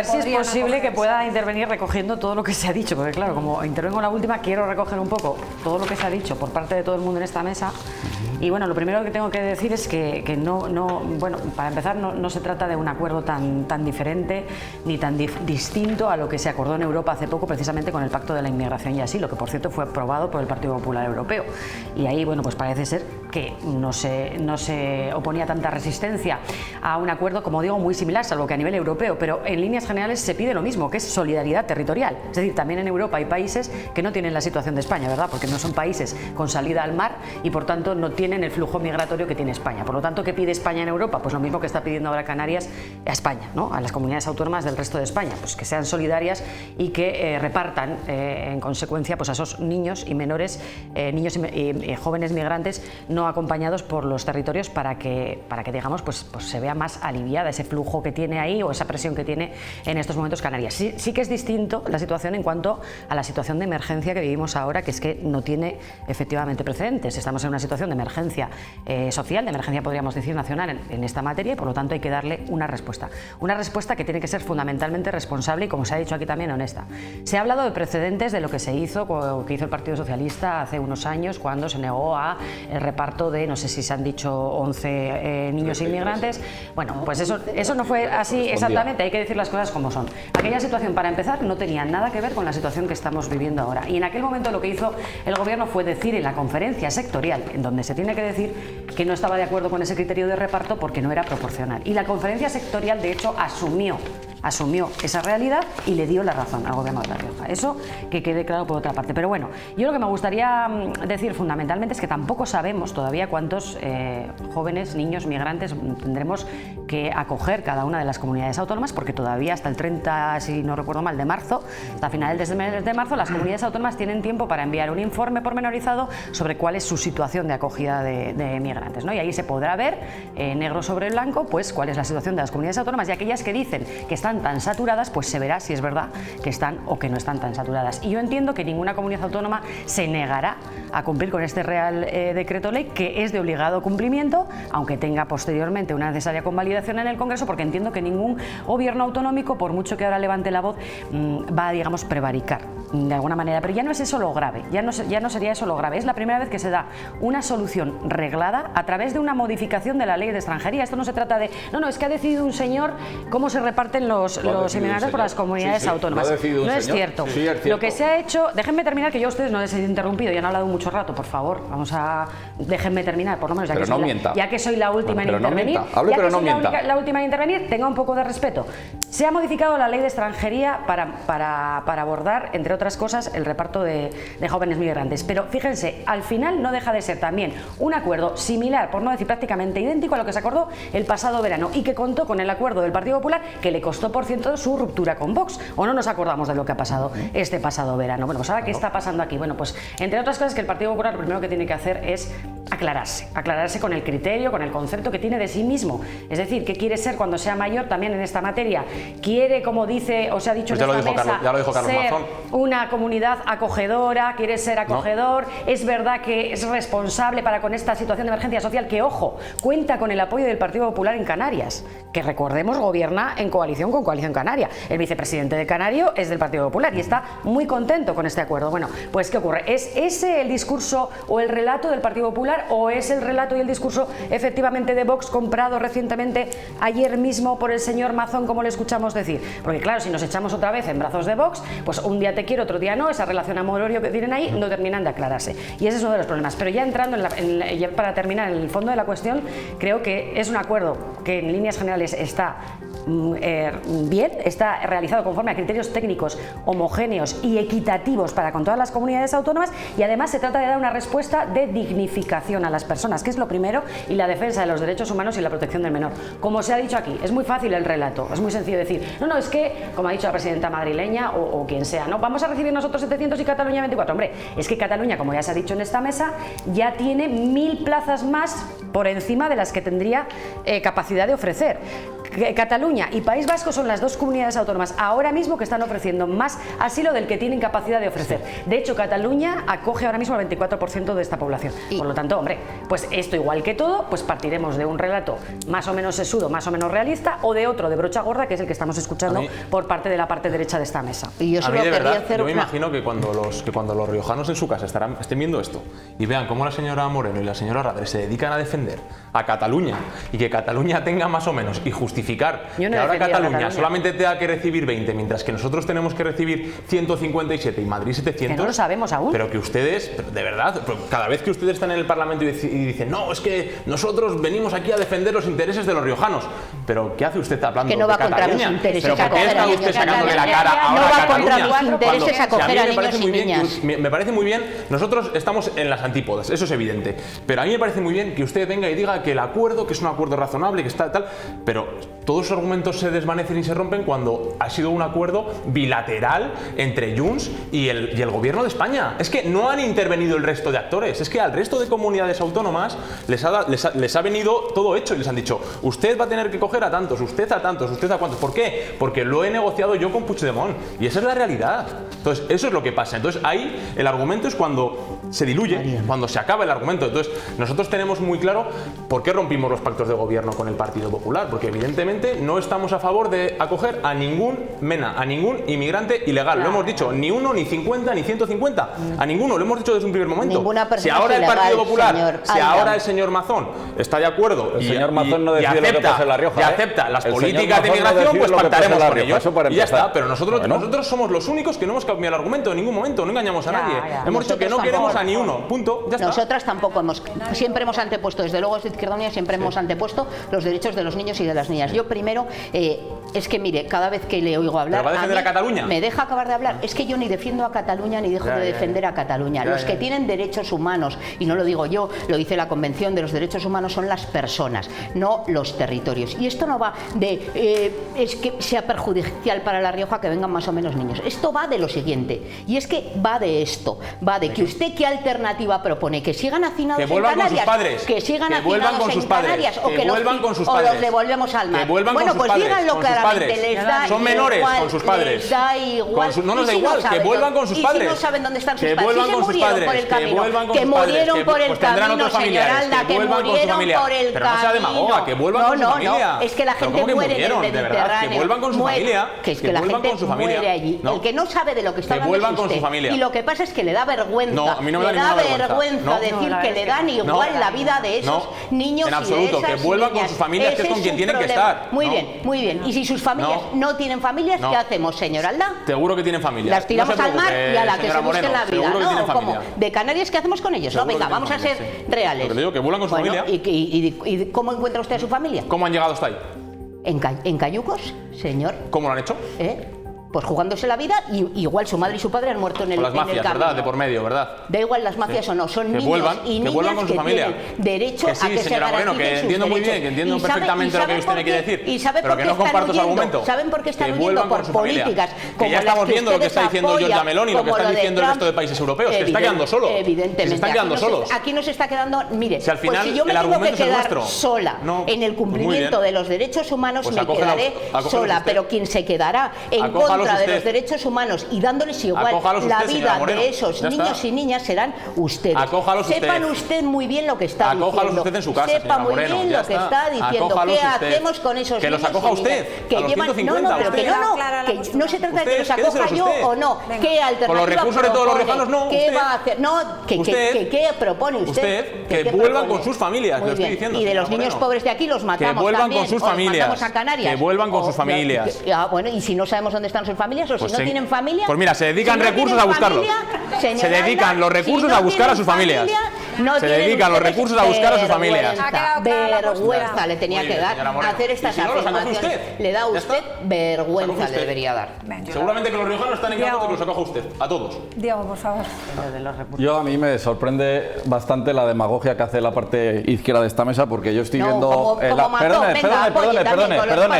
si es posible que pueda intervenir recogiendo todo lo que se ha dicho, porque claro, como intervengo en la última, quiero recoger un poco todo lo que se ha dicho por parte de todo el mundo en esta mesa. Y bueno, lo primero que tengo que decir es que bueno, para empezar, no se trata de un acuerdo tan diferente ni tan distinto a lo que se acordó en Europa hace poco, precisamente con el Pacto de la Inmigración y Asilo, que por cierto fue aprobado por el Partido Popular Europeo. Y ahí, bueno, pues parece ser que no se oponía tanta resistencia a un acuerdo, como digo, muy similar, salvo que a nivel europeo, pero en líneas generales se pide lo mismo, que es solidaridad territorial. Es decir, también en Europa hay países que no tienen la situación de España, ¿verdad? Porque no son países con salida al mar y por tanto no tienen el flujo migratorio que tiene España. Por lo tanto, ¿qué pide España en Europa? Pues lo mismo que está pidiendo ahora Canarias a España, ¿no? A las comunidades autónomas del resto de España, pues que sean solidarias y que repartan en consecuencia pues a esos niños y menores, niños y jóvenes migrantes no acompañados por los territorios para que digamos pues se vea más aliviada ese flujo que tiene ahí o esa presión que tiene en estos momentos Canarias. Sí que es distinto la situación en cuanto a la situación de emergencia que vivimos ahora, que es que no tiene efectivamente precedentes. Estamos en una situación de emergencia social, de emergencia podríamos decir nacional en esta materia, y por lo tanto hay que darle una respuesta que tiene que ser fundamentalmente responsable y, como se ha dicho aquí, también honesta. Se ha hablado de precedentes de lo que hizo el Partido Socialista hace unos años cuando se negó a el reparto de, no sé si se han dicho 11 niños inmigrantes. Bueno, pues eso no fue así exactamente, hay que decir las cosas como son. Aquella situación, para empezar, no tenía nada que ver con la situación que estamos viviendo ahora, y en aquel momento lo que hizo el gobierno fue decir en la conferencia sectorial, en donde se tiene que decir que no estaba de acuerdo con ese criterio de reparto porque no era proporcional, y la conferencia sectorial de hecho asumió esa realidad y le dio la razón al gobierno de La Rioja. Eso que quede claro por otra parte. Pero bueno, yo lo que me gustaría decir fundamentalmente es que tampoco sabemos todavía cuántos jóvenes, niños, migrantes tendremos que acoger cada una de las comunidades autónomas, porque todavía hasta el 30, si no recuerdo mal, de marzo, hasta finales del mes de marzo, las comunidades autónomas tienen tiempo para enviar un informe pormenorizado sobre cuál es su situación de acogida de migrantes, ¿no? Y ahí se podrá ver, negro sobre blanco, pues cuál es la situación de las comunidades autónomas, y aquellas que dicen que están tan saturadas, pues se verá si es verdad que están o que no están tan saturadas. Y yo entiendo que ninguna comunidad autónoma se negará a cumplir con este Real Decreto Ley, que es de obligado cumplimiento, aunque tenga posteriormente una necesaria convalidación en el Congreso, porque entiendo que ningún gobierno autonómico, por mucho que ahora levante la voz, va a, digamos, prevaricar de alguna manera. Pero ya no es eso lo grave, ya no sería eso lo grave. Es la primera vez que se da una solución reglada a través de una modificación de la Ley de Extranjería. Esto no se trata de, no, es que ha decidido un señor cómo se reparten los inmigrantes por las comunidades autónomas. No es cierto. Sí, es cierto. Lo que se ha hecho, déjenme terminar, que yo a ustedes no les he interrumpido, ya han hablado mucho rato, por favor, déjenme terminar, por lo menos, ya que soy la última en intervenir. La última en intervenir, tenga un poco de respeto. Se ha modificado la Ley de Extranjería para abordar, entre otras cosas, el reparto de jóvenes migrantes. Pero fíjense, al final no deja de ser también un acuerdo similar, por no decir prácticamente idéntico a lo que se acordó el pasado verano, y que contó con el acuerdo del Partido Popular, que le costó, por cierto, su ruptura con Vox. ¿O no nos acordamos de lo que ha pasado este pasado verano? Bueno, pues ahora, ¿qué está pasando aquí? Bueno, pues entre otras cosas, que el Partido Popular lo primero que tiene que hacer es aclararse con el criterio, con el concepto que tiene de sí mismo. Es decir, ¿qué quiere ser cuando sea mayor también en esta materia? ¿Quiere, como dice o se ha dicho en esta mesa, ser una comunidad acogedora? ¿Quiere ser acogedor? ¿No? ¿Es verdad que es responsable para con esta situación de emergencia social que, ojo, cuenta con el apoyo del Partido Popular en Canarias, que recordemos gobierna en coalición con Coalición Canaria? El vicepresidente de Canario es del Partido Popular y está muy contento con este acuerdo. Bueno, pues ¿qué ocurre? ¿Es ese el discurso o el relato del Partido Popular? hablar, o es el relato y el discurso efectivamente de Vox comprado recientemente ayer mismo por el señor Mazón, como le escuchamos decir. Porque claro, si nos echamos otra vez en brazos de Vox, pues un día te quiero, otro día no, esa relación amor-odio que tienen ahí no terminan de aclararse. Y ese es uno de los problemas. Pero ya entrando ya para terminar en el fondo de la cuestión, creo que es un acuerdo que en líneas generales está bien, está realizado conforme a criterios técnicos homogéneos y equitativos para con todas las comunidades autónomas, y además se trata de dar una respuesta de dignificación a las personas, que es lo primero, y la defensa de los derechos humanos y la protección del menor. Como se ha dicho aquí, es muy fácil el relato, es muy sencillo decir, no, es que, como ha dicho la presidenta madrileña o quien sea, no, vamos a recibir nosotros 700 y Cataluña 24. Hombre, es que Cataluña, como ya se ha dicho en esta mesa, ya tiene 1000 plazas más por encima de las que tendría capacidad de ofrecer. Cataluña y País Vasco son las dos comunidades autónomas ahora mismo que están ofreciendo más asilo del que tienen capacidad de ofrecer. De hecho, Cataluña acoge ahora mismo el 24% de esta población. Por lo tanto, hombre, pues esto igual que todo, pues partiremos de un relato más o menos sesudo, más o menos realista, o de otro de brocha gorda, que es el que estamos escuchando por parte de la parte derecha de esta mesa. Y yo solo quería hacer yo me imagino que cuando los riojanos en su casa estén viendo esto y vean cómo la señora Moreno y la señora Radre se dedican a defender a Cataluña y que Cataluña tenga más o menos y justificar que ahora Cataluña solamente tenga que recibir 20, mientras que nosotros tenemos que recibir 157 y Madrid 700. Que no lo sabemos aún. Pero que ustedes, de verdad, cada vez que ustedes están en el Parlamento y dicen, no, es que nosotros venimos aquí a defender los intereses de los riojanos. Pero ¿qué hace usted hablando que no va de Cataluña? Contra los intereses, ¿Pero por qué está usted sacándole la cara ahora a Cataluña? No va contra los intereses acoger a niños y niñas. Me parece muy bien, nosotros estamos en las antípodas, eso es evidente. Pero a mí me parece muy bien que usted venga y diga que el acuerdo, que es un acuerdo razonable, que está tal, pero todos esos argumentos se desvanecen y se rompen cuando ha sido un acuerdo bilateral entre Junts y el gobierno de España. Es que no han intervenido el resto de actores, es que al resto de comunidades autónomas les ha venido todo hecho y les han dicho, usted va a tener que coger a tantos, usted a tantos, usted a cuantos. ¿Por qué? Porque lo he negociado yo con Puigdemont y esa es la realidad. Entonces, eso es lo que pasa. Entonces, ahí el argumento es cuando se diluye, cuando se acaba el argumento. Entonces, nosotros tenemos muy claro por qué rompimos los pactos de gobierno con el Partido Popular, porque evidentemente no estamos a favor de acoger a ningún MENA, a ningún inmigrante ilegal. Lo hemos dicho, ni uno, ni 50, ni 150. A ninguno, lo hemos dicho desde un primer momento. Si ahora el Partido Popular, si ahora el señor Mazón está de acuerdo el señor Mazón no decide lo que pasa en La Rioja, y acepta las políticas de migración, pues pactaremos con ellos. Y ya está, pero nosotros somos los únicos que no hemos cambiado el argumento en ningún momento, no engañamos a nadie. Hemos dicho que no queremos a ni uno, punto, ya está. Nosotras tampoco siempre hemos antepuesto, desde luego desde Izquierda Unida siempre hemos antepuesto los derechos de los niños y de las niñas. Yo primero, es que mire, cada vez que le oigo hablar, ¿pero va a defender a Cataluña? Me deja acabar de hablar. Es que yo ni defiendo a Cataluña ni dejo de defender a Cataluña. Los que tienen derechos humanos, y no lo digo yo, lo dice la Convención de los Derechos Humanos, son las personas, no los territorios. Y esto no va de es que sea perjudicial para La Rioja que vengan más o menos niños. Esto va de lo siguiente, y es que va de esto, va de que usted qué alternativa propone, que sigan hacinados en Canarias, que sigan hacinados en Canarias, o que vuelvan con sus padres, o los devolvemos al mar. Bueno, pues díganlo claramente, les da son menores con sus padres. Les da igual. No nos da igual, que vuelvan con sus padres. Y si no saben dónde están sus padres, que vuelvan con sus padres, que murieron por el camino, señora Alda, que murieron por el camino. Pero no sea demagoga, que vuelvan con su familia. No, es que la gente muere en el Mediterráneo. Que vuelvan con su familia. Que es que la gente muere allí. El que no sabe de lo que está hablando es usted. Y lo que pasa es que le da vergüenza. No, a mí no me da ninguna vergüenza decir que le dan igual la vida de esos niños y de esas niñas. En absoluto, que vuelvan con sus familias, que es con quien tienen que estar. Muy bien, muy bien. Y si sus familias no tienen familias, ¿qué hacemos, señora Alda? Seguro que tienen familias. Las tiramos al mar y a la que se busquen la vida, ¿no? ¿Cómo? ¿De Canarias qué hacemos con ellos? No, venga, vamos a ser reales. Lo que le digo, que vuelan con su familia. ¿Y cómo encuentra usted a su familia? ¿Cómo han llegado hasta ahí? ¿En cayucos, señor? ¿Cómo lo han hecho? Pues jugándose la vida, y igual su madre y su padre han muerto en el camino. Las mafias, ¿verdad? De por medio, ¿verdad? Da igual las mafias o no, son niños y niñas con su familia. Tienen derecho a que se garanticen sus que entiendo muy bien, que entiendo perfectamente lo que usted me quiere decir. ¿Y sabe por qué están huyendo? ¿Saben por qué están huyendo? Por políticas como las que estamos viendo lo que está diciendo Giorgia Meloni, lo que están diciendo el resto de países europeos, que está quedando solo. Evidentemente. Se están quedando solos. Aquí no se está quedando, mire, si al final pues si yo me tengo que quedar sola en el cumplimiento de los derechos humanos, me quedaré sola, pero quien se quedará en contra contra de los derechos humanos y dándoles igual la vida de esos niños y niñas serán ustedes. Sepan usted muy bien lo que está diciendo. Usted en su casa, sepa muy bien lo que está diciendo. ¿Qué hacemos con esos niños? Que los acoja usted. Que llevan, que no se trata de que los acoja yo o no. ¿Qué alternativa con los recursos de todos los riojanos, no. ¿Qué va a hacer? No, ¿qué propone usted? Que vuelvan con sus familias, lo estoy diciendo. Y de los niños pobres de aquí los matamos. Que vuelvan también, con sus familias. Matamos a Canarias. Que vuelvan con sus familias. Bueno, y si no sabemos dónde están sus familias o si no tienen familia. Pues mira, se dedican recursos a buscarlos. Se dedican los recursos a buscar a sus familias. Se dedican los recursos a buscar a sus familias. Vergüenza le tenía que dar hacer estas afirmaciones. Le da a usted vergüenza, le debería dar. Seguramente que los riojanos están encantados de que los acoja usted, a todos. Diego, por favor. Yo a mí me sorprende bastante la demagogia que hace la parte izquierda de esta mesa, porque yo estoy viendo... Perdone,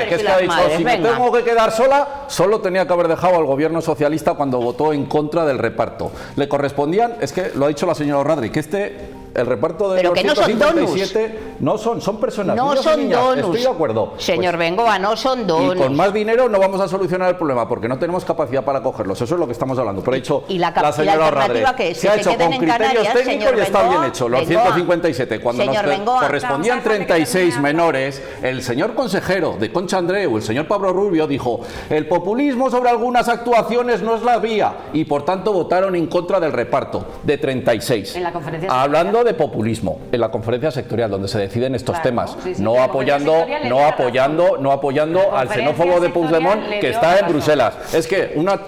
que es que ha dicho, si me tengo que quedar sola, solo tenía que haber dejado al gobierno socialista cuando votó en contra del reparto. Le correspondían, es que lo ha dicho la señora Radri, que el reparto de los 157 no son personas, no niños son y niñas. donuts. Estoy de acuerdo. Señor Bengoa, no son donuts. Y con más dinero no vamos a solucionar el problema porque no tenemos capacidad para cogerlos. Eso es lo que estamos hablando. Pero ha dicho la señora Radri, se ha hecho con criterios técnicos y está bien hecho. Los 157, cuando nos correspondían 36 menores, el señor consejero de Concha Andreu, el señor Pablo Rubio, dijo: el populismo sobre algunas actuaciones no es la vía, y por tanto votaron en contra del reparto de 36. En la conferencia hablando de populismo en la conferencia sectorial donde se deciden estos temas, no apoyando al xenófobo de Puigdemont que está en Bruselas. Es que una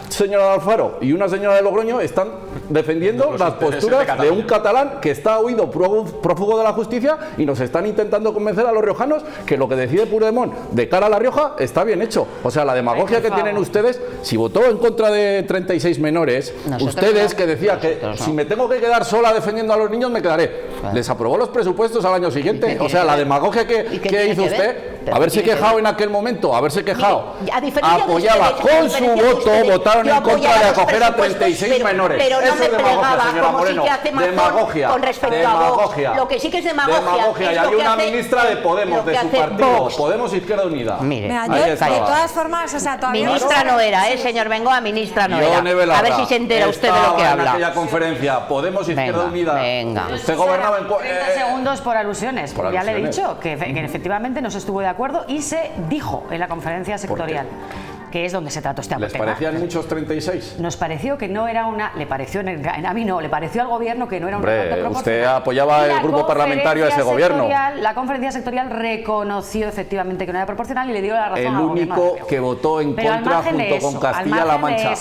señora Alfaro y una señora de Logroño están defendiendo las posturas de un catalán que está huido prófugo de la justicia, y nos están intentando convencer a los riojanos que lo que decide Puigdemont de cara a La Rioja está bien hecho. O sea, la demagogia que tienen ustedes, si votó en contra de 36 menores, ustedes que decía que si me tengo que quedar sola defendiendo a los niños me quedaré. Les aprobó los presupuestos al año siguiente. O sea, la demagogia que hizo usted, haberse quejado en aquel momento, haberse quejado, apoyaba con su voto, votaron en contra de acoger a 36 menores. Pero no me plegaba, señora como sí que hace Mazón con respecto a Vox. Lo que sí que es demagogia. Y hay una ministra de Podemos, de su partido, Podemos Izquierda Unida. Mire, de todas formas, o sea, todavía ministra no era, señor Bengoa, ministra no era. A ver si se entera usted de lo que habla. En aquella conferencia, Podemos Izquierda Unida. Venga. Usted gobernaba en 30 segundos por alusiones. Ya le he dicho que efectivamente no se estuvo de acuerdo y se dijo en la conferencia sectorial, que es donde se trató este tema. ¿Les parecían muchos 36? Nos pareció que no era una... Le pareció, a mí no, le pareció al gobierno que no era un reparto proporcional. Usted apoyaba el grupo parlamentario a ese gobierno. La conferencia sectorial reconoció efectivamente que no era proporcional y le dio la razón al gobierno. El único que votó en contra junto con Castilla-La Mancha.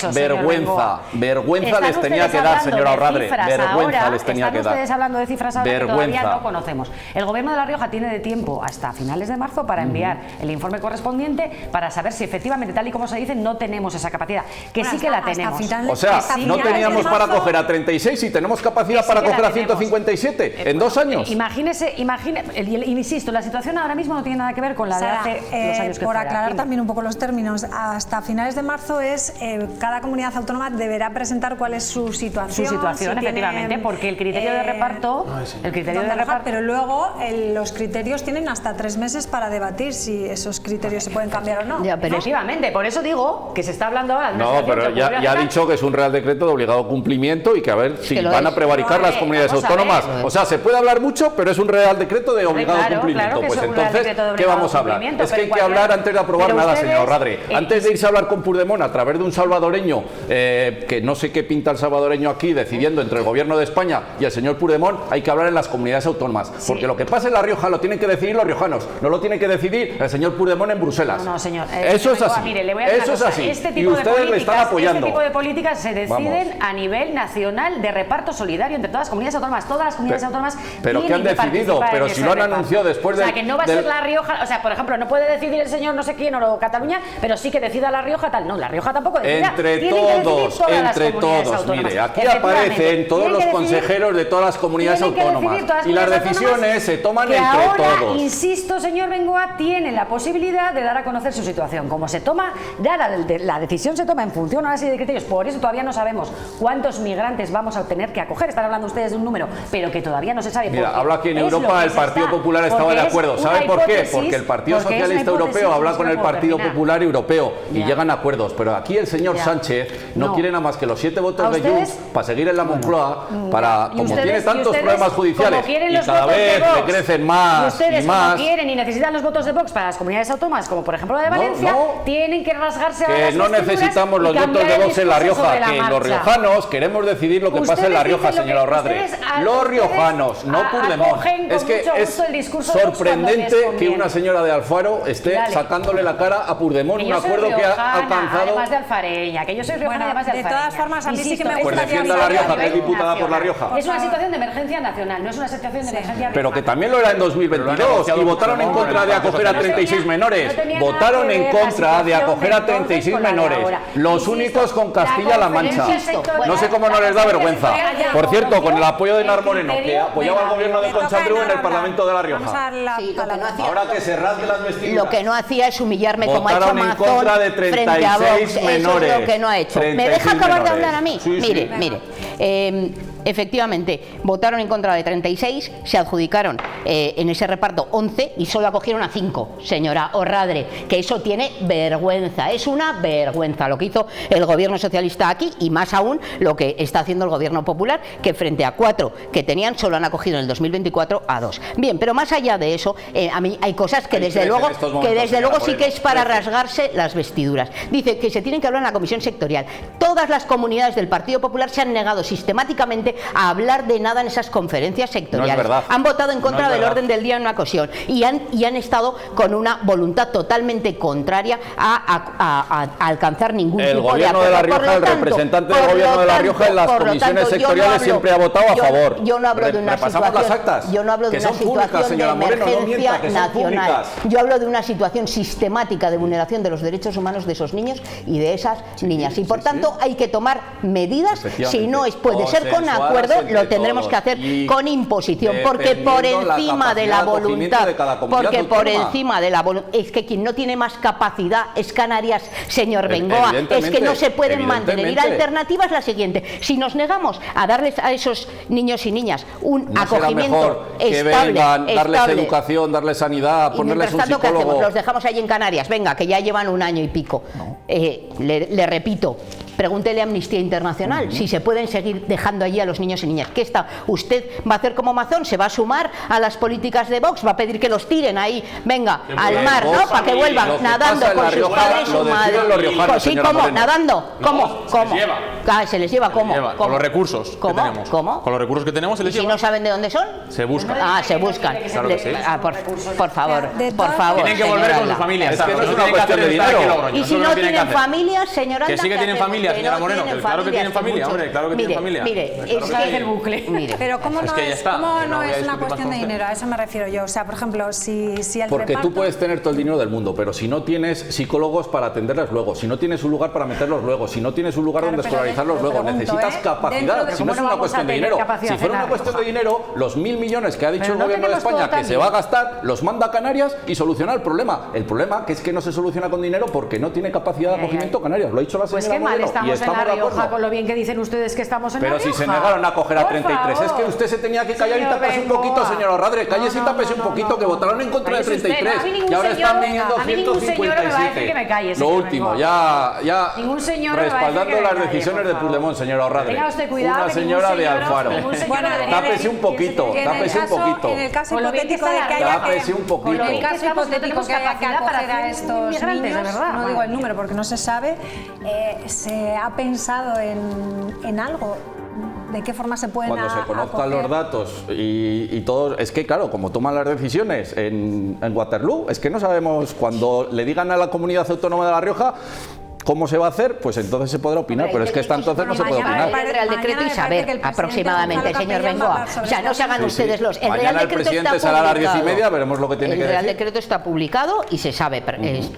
Vergüenza les tenía que dar, señora Radri. Vergüenza les tenía que dar. Están ustedes hablando de cifras ahora que todavía no conocemos. El gobierno de La Rioja tiene de tiempo hasta finales de marzo para enviar el informe correspondiente para saber si efectivamente, tal y como se dice, no tenemos esa capacidad, que sí que la tenemos. O sea, no teníamos para coger a 36 y tenemos capacidad para coger a 157 en 2 años. Imagínese, insisto, la situación ahora mismo no tiene nada que ver con la de hace 2 años que por aclarar también un poco los términos, hasta finales de marzo cada comunidad autónoma deberá presentar cuál es su situación. Su situación, efectivamente, porque el criterio de reparto, pero luego los criterios tienen hasta 3 meses para debatir si esos criterios se pueden cambiar o no. Ya, pero efectivamente, por eso digo que se está hablando ahora. No, pero ya ha dicho que es un Real Decreto de obligado cumplimiento y que a ver si van a prevaricar las comunidades autónomas. O sea, se puede hablar mucho, pero es un Real Decreto de obligado cumplimiento. Pues entonces, ¿qué vamos a hablar? Es que hay que hablar antes de aprobar nada, señor Radri. Antes de irse a hablar con Puigdemont a través de un salvadoreño, que no sé qué pinta el salvadoreño aquí, decidiendo entre el gobierno de España y el señor Puigdemont, hay que hablar en las comunidades autónomas. Porque lo que pasa en La Rioja lo tienen que decidir los riojanos, no lo tiene que decidir el señor Puigdemont en Bruselas. No, señor. Eso es así. Mire, le voy a decir eso es así. Y ustedes le están apoyando. Este tipo de políticas se deciden a nivel nacional de reparto solidario entre todas las comunidades autónomas. Todas las comunidades autónomas ¿Pero qué han decidido? Pero si lo han anunciado después de... O sea, que no va a ser La Rioja... O sea, por ejemplo, no puede decidir el señor no sé quién o Cataluña, pero sí que decida La Rioja tal. No, La Rioja tampoco decida. Entre todos, mire, aquí aparecen todos los consejeros de todas las comunidades autónomas. Y las decisiones se toman entre todos. Insisto, señor Bengoa, tiene la posibilidad de dar a conocer su situación. Como se toma Ya la decisión se toma en función a una serie de criterios, por eso todavía no sabemos cuántos migrantes vamos a tener que acoger. Están hablando ustedes de un número, pero que todavía no se sabe. Mira, habla aquí en Europa, el Partido Popular estaba de acuerdo. ¿Sabe por qué? Porque el Partido Socialista Europeo habla con el Partido Popular Europeo y llegan a acuerdos. Pero aquí el señor Sánchez no quiere nada más que los 7 votos de Junts para seguir en la Moncloa, como tiene tantos problemas judiciales y cada vez le crecen más y ustedes, y más. como quieren y necesitan los votos de Vox para las comunidades autónomas, como por ejemplo la de Valencia, tienen que rasgarse ahora que no necesitamos los votos de Vox en La Rioja, que los riojanos queremos decidir lo que pasa en La Rioja, señora Orradre. Los riojanos, no Puigdemont. Es que es sorprendente que una señora de Alfaro esté sacándole la cara a Puigdemont, un acuerdo que ha alcanzado. Además de alfareña, que yo soy riojana, además de alfareña. De todas formas, a mí sí que me Pues gustaría... defienda La Rioja, que es diputada por La Rioja. Es una situación de emergencia nacional, no es una situación de emergencia... Pero que también lo era en 2022 y votaron en contra de acoger a 36 menores. Votaron en contra de acoger a 36 menores. Los únicos con Castilla-La Mancha. No sé cómo no les da vergüenza. Por cierto, con el apoyo de Nar Moreno, que apoyaba al gobierno de Concha Andreu en el Parlamento de La Rioja. Ahora que se rasgue las vestiduras. Lo que no hacía es humillarme como ha hecho Votaron en contra de Amazon frente a Vox. 36 menores. Eso es lo que no ha hecho. ¿Me deja acabar de hablar a mí? Sí, mire, sí. mire. Efectivamente, votaron en contra de 36, se adjudicaron en ese reparto 11 y solo acogieron a 5, señora Orradre, que eso tiene vergüenza, es una vergüenza lo que hizo el gobierno socialista aquí y más aún lo que está haciendo el gobierno popular, que frente a 4 que tenían solo han acogido en el 2024 a 2. Bien, pero más allá de eso, a mí hay cosas que desde luego sí que es para rasgarse las vestiduras. Dice que se tienen que hablar en la comisión sectorial. Todas las comunidades del Partido Popular se han negado sistemáticamente a hablar de nada en esas conferencias sectoriales. No es verdad. Han votado en contra del orden del día en una ocasión y han estado con una voluntad totalmente contraria a alcanzar ningún tipo de acuerdo. El gobierno de La Rioja, el representante del gobierno de La Rioja en las comisiones sectoriales siempre ha votado a favor. Yo no hablo de una situación, yo no hablo de una situación de emergencia nacional. Yo hablo de una situación sistemática de vulneración de los derechos humanos de esos niños y de esas niñas. Y por tanto hay que tomar medidas, si no puede ser con acuerdo, lo tendremos que hacer con imposición, porque por encima de la voluntad, es que quien no tiene más capacidad es Canarias, señor Bengoa, es que no se pueden mantener. Y la alternativa es la siguiente: si nos negamos a darles a esos niños y niñas un acogimiento estable, darles educación, darles sanidad, ponerles un psicólogo. ¿Qué hacemos? Los dejamos allí en Canarias, venga, que ya llevan un año y pico. Le repito, pregúntele a Amnistía Internacional si se pueden seguir dejando allí a los niños y niñas. ¿Qué está? ¿Usted va a hacer como Amazon? ¿Se va a sumar a las políticas de Vox? ¿Va a pedir que los tiren ahí, venga, al mar, ¿no? Para que vuelvan nadando con sus padres y su madre. Sí, ¿cómo? ¿Nadando? ¿Cómo? ¿Cómo? ¿Se les lleva cómo? Con los recursos que tenemos. ¿Cómo? Con los recursos que tenemos se les lleva. ¿Y si no saben de dónde son? Se buscan. Se buscan. Claro que sí. Por favor. Tienen que volver con sus familias. Es que no es una cuestión de dinero. Y si no tienen familias, señora Que sí que tienen familia, señora Moreno. Claro que tienen familia, hombre, claro que tienen familia. Mire, es que el bucle. Pero ¿cómo no es una cuestión de dinero? A eso me refiero yo. O sea, por ejemplo, si el Porque reparto... tú puedes tener todo el dinero del mundo, pero si no tienes psicólogos para atenderlas luego, si no tienes un lugar para meterlos luego, si no tienes un lugar donde escolarizarlos luego, necesitas capacidad. Si no es una cuestión de dinero. Si fuera una cuestión de dinero, los 1.000 millones que ha dicho el gobierno de España que se va a gastar, los manda a Canarias y soluciona el problema. El problema que es que no se soluciona con dinero porque no tiene capacidad de acogimiento Canarias. Lo ha dicho la señora Moreno. Estamos en La Rioja con lo bien que dicen ustedes que estamos en La Rioja. Pero si se negaron a acoger a 33, es que usted se tenía que callar y taparse un poquito, señora Orradre. Cállese y tapese un poquito, que votaron en contra de 33 y ahora están viniendo 157. Lo último, ya respaldando las decisiones de Puigdemont, señora Orradre. Una señora de Alfaro. Tápese un poquito, tápese un poquito. En el caso hipotético de que haya que acoger a estos niños, no digo el número porque no se sabe, ¿se ha pensado en algo? ¿De qué forma se pueden Cuando se conozcan los datos y todo, es que claro, como toman las decisiones en Waterloo, es que no sabemos, cuando le digan a la comunidad autónoma de La Rioja, ¿Cómo se va a hacer? Pues entonces se podrá opinar, pero es que hasta entonces no se puede opinar. El Real Decreto y saber aproximadamente, señor Bengoa. O sea, no se hagan ustedes los... El Real Mañana el Decreto presidente está sale a las publicado. 10:30, veremos lo que tiene que decir. El Real Decreto está publicado y se sabe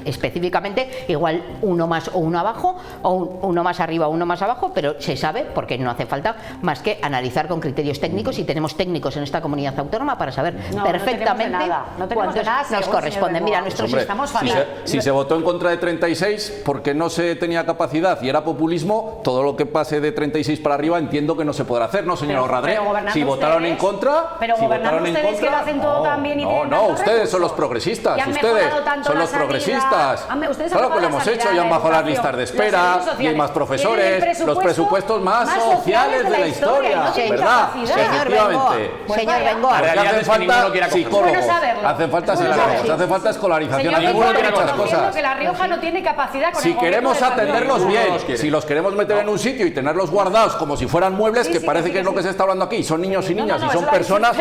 específicamente, igual uno más o uno abajo, o uno más arriba o uno más abajo, pero se sabe porque no hace falta más que analizar con criterios técnicos, y tenemos técnicos en esta comunidad autónoma para saber perfectamente cuántos nos corresponden. Mira, nuestros Hombre, si se votó en contra de 36 porque no se tenía capacidad y era populismo, todo lo que pase de 36 para arriba entiendo que no se podrá hacer, ¿no, señor Orradre? Si votaron en contra, pero gobernando ustedes que lo hacen todo tan bien y tienen no, tantos ustedes recursos. son los progresistas, Y han ustedes mejorado tanto son la los sanidad. progresistas. Ustedes han Claro que lo mejorado hemos la hecho, sanidad, y han la bajado las educación, listas de los espera, servicios y hay sociales. más profesores, Tienen los presupuestos más sociales de la historia, ¿verdad? Efectivamente. Señor Bengoa, Porque hacen falta psicólogos, hacen falta psicólogos, hace falta escolarización, ninguno quiere muchas cosas. Que La Rioja no tiene capacidad con Si el gobierno queremos de Rajoy. atenderlos bien, si los queremos meter en un sitio y tenerlos guardados como si fueran muebles, que parece que es lo que se está hablando aquí, son niños y niñas y son personas,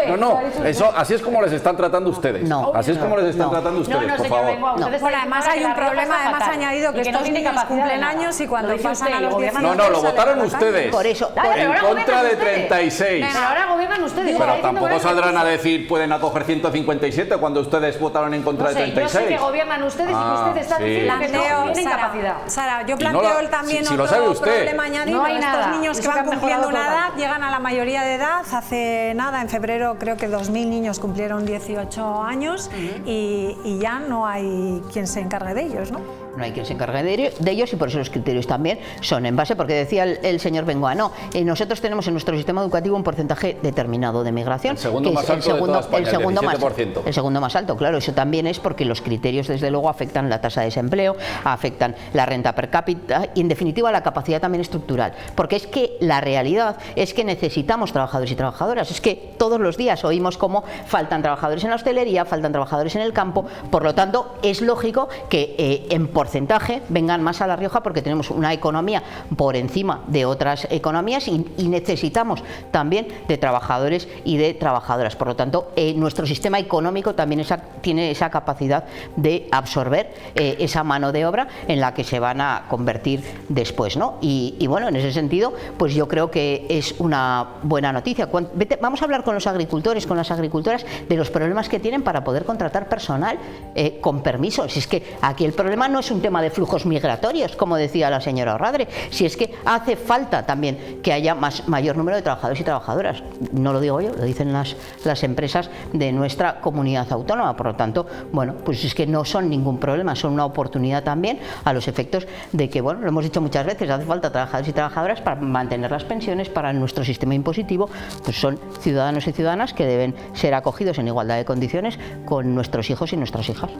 eso así es como les están tratando ustedes. Así es como les están tratando ustedes, por favor. Bueno, además hay un problema, además añadido que estos niños cumplen años y cuando pasan a los 18 No, lo votaron ustedes. Por eso, en contra de 36. Pero ahora gobiernan ustedes. Pero tampoco saldrán a decir pueden acoger 157 cuando ustedes votaron en contra de 36. Yo sé que gobiernan ustedes y que ustedes están diciendo que no tienen capacidad. Sara, yo planteo también otro problema añadido. No hay estos nada. niños que Eso van han mejorado cumpliendo una edad, todo. llegan a la mayoría de edad. Hace nada, en febrero, creo que 2.000 niños cumplieron 18 años y ya no hay quien se encargue de ellos, ¿no? No hay quien se encargue de ellos, y por eso los criterios también son en base, porque decía el señor Bengoa, nosotros tenemos en nuestro sistema educativo un porcentaje determinado de migración. El segundo más alto de toda España, el 17%. El segundo más alto, claro, eso también es porque los criterios desde luego afectan la tasa de desempleo, afectan la renta per cápita y en definitiva la capacidad también estructural, porque es que la realidad es que necesitamos trabajadores y trabajadoras, es que todos los días oímos cómo faltan trabajadores en la hostelería, faltan trabajadores en el campo, por lo tanto es lógico que en porcentaje vengan más a La Rioja porque tenemos una economía por encima de otras economías y necesitamos también de trabajadores y de trabajadoras. Por lo tanto, nuestro sistema económico también tiene esa capacidad de absorber esa mano de obra en la que se van a convertir después, ¿no? Y bueno, en ese sentido, pues yo creo que es una buena noticia. Vamos a hablar con los agricultores, con las agricultoras, de los problemas que tienen para poder contratar personal con permiso. Si es que aquí el problema no es un tema de flujos migratorios, como decía la señora Orradre, si es que hace falta también que haya mayor número de trabajadores y trabajadoras. No lo digo yo, lo dicen las empresas de nuestra comunidad autónoma. Por lo tanto, bueno, pues es que no son ningún problema, son una oportunidad también a los efectos de que, bueno, lo hemos dicho muchas veces, hace falta trabajadores y trabajadoras para mantener las pensiones, para nuestro sistema impositivo, pues son ciudadanos y ciudadanas que deben ser acogidos en igualdad de condiciones con nuestros hijos y nuestras hijas.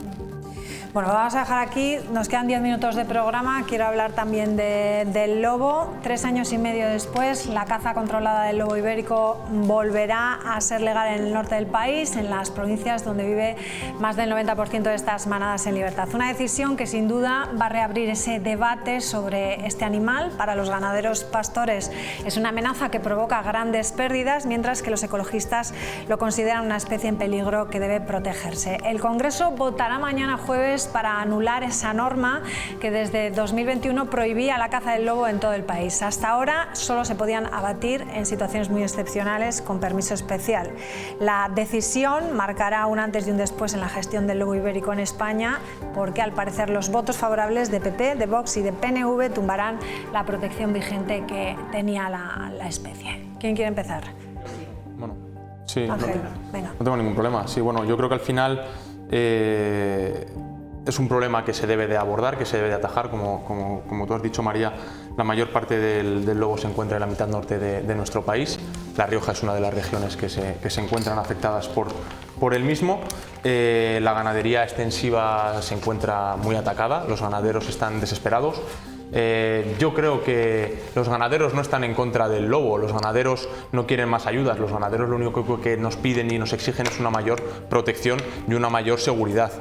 Bueno, vamos a dejar aquí, nos quedan 10 minutos de programa, quiero hablar también del lobo. 3 años y medio después, la caza controlada del lobo ibérico volverá a ser legal en el norte del país, en las provincias donde vive más del 90% de estas manadas en libertad. Una decisión que sin duda va a reabrir ese debate sobre este animal. Para los ganaderos pastores es una amenaza que provoca grandes pérdidas, mientras que los ecologistas lo consideran una especie en peligro que debe protegerse. El Congreso votará mañana jueves para anular esa norma que desde 2021 prohibía la caza del lobo en todo el país. Hasta ahora solo se podían abatir en situaciones muy excepcionales con permiso especial. La decisión marcará un antes y un después en la gestión del lobo ibérico en España, porque al parecer los votos favorables de PP, de Vox y de PNV tumbarán la protección vigente que tenía la especie. ¿Quién quiere empezar? Bueno, sí, Ángel, venga. no tengo ningún problema. Sí, bueno, yo creo que al final es un problema que se debe de abordar, que se debe de atajar, como tú has dicho, María. La mayor parte del lobo se encuentra en la mitad norte de nuestro país. La Rioja es una de las regiones que se encuentran afectadas por el mismo. La ganadería extensiva se encuentra muy atacada, los ganaderos están desesperados. Yo creo que los ganaderos no están en contra del lobo, los ganaderos no quieren más ayudas, los ganaderos lo único que nos piden y nos exigen es una mayor protección y una mayor seguridad.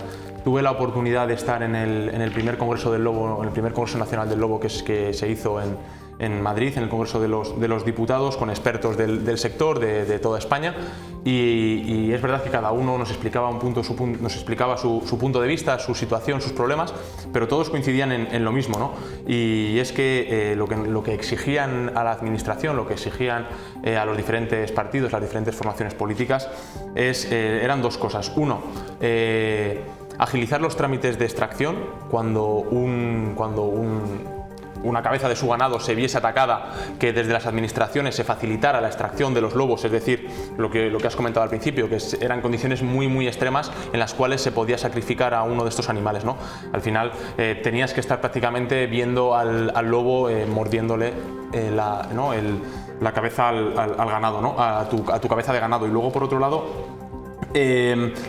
Tuve la oportunidad de estar en el primer Congreso del Lobo, en el primer Congreso Nacional del Lobo que se hizo en Madrid, en el Congreso de los Diputados, con expertos del sector de toda España, y es verdad que cada uno nos explicaba su punto de vista, su situación, sus problemas, pero todos coincidían en lo mismo, ¿no? Y es que lo que exigían a la administración, lo que exigían a los diferentes partidos, las diferentes formaciones políticas, eran dos cosas. Uno, agilizar los trámites de extracción cuando una cabeza de su ganado se viese atacada, que desde las administraciones se facilitara la extracción de los lobos, es decir, lo que has comentado al principio, que eran condiciones muy extremas en las cuales se podía sacrificar a uno de estos animales, ¿no? Al final tenías que estar prácticamente viendo al lobo mordiéndole la cabeza al ganado, ¿no? a tu cabeza de ganado. Y luego, por otro lado,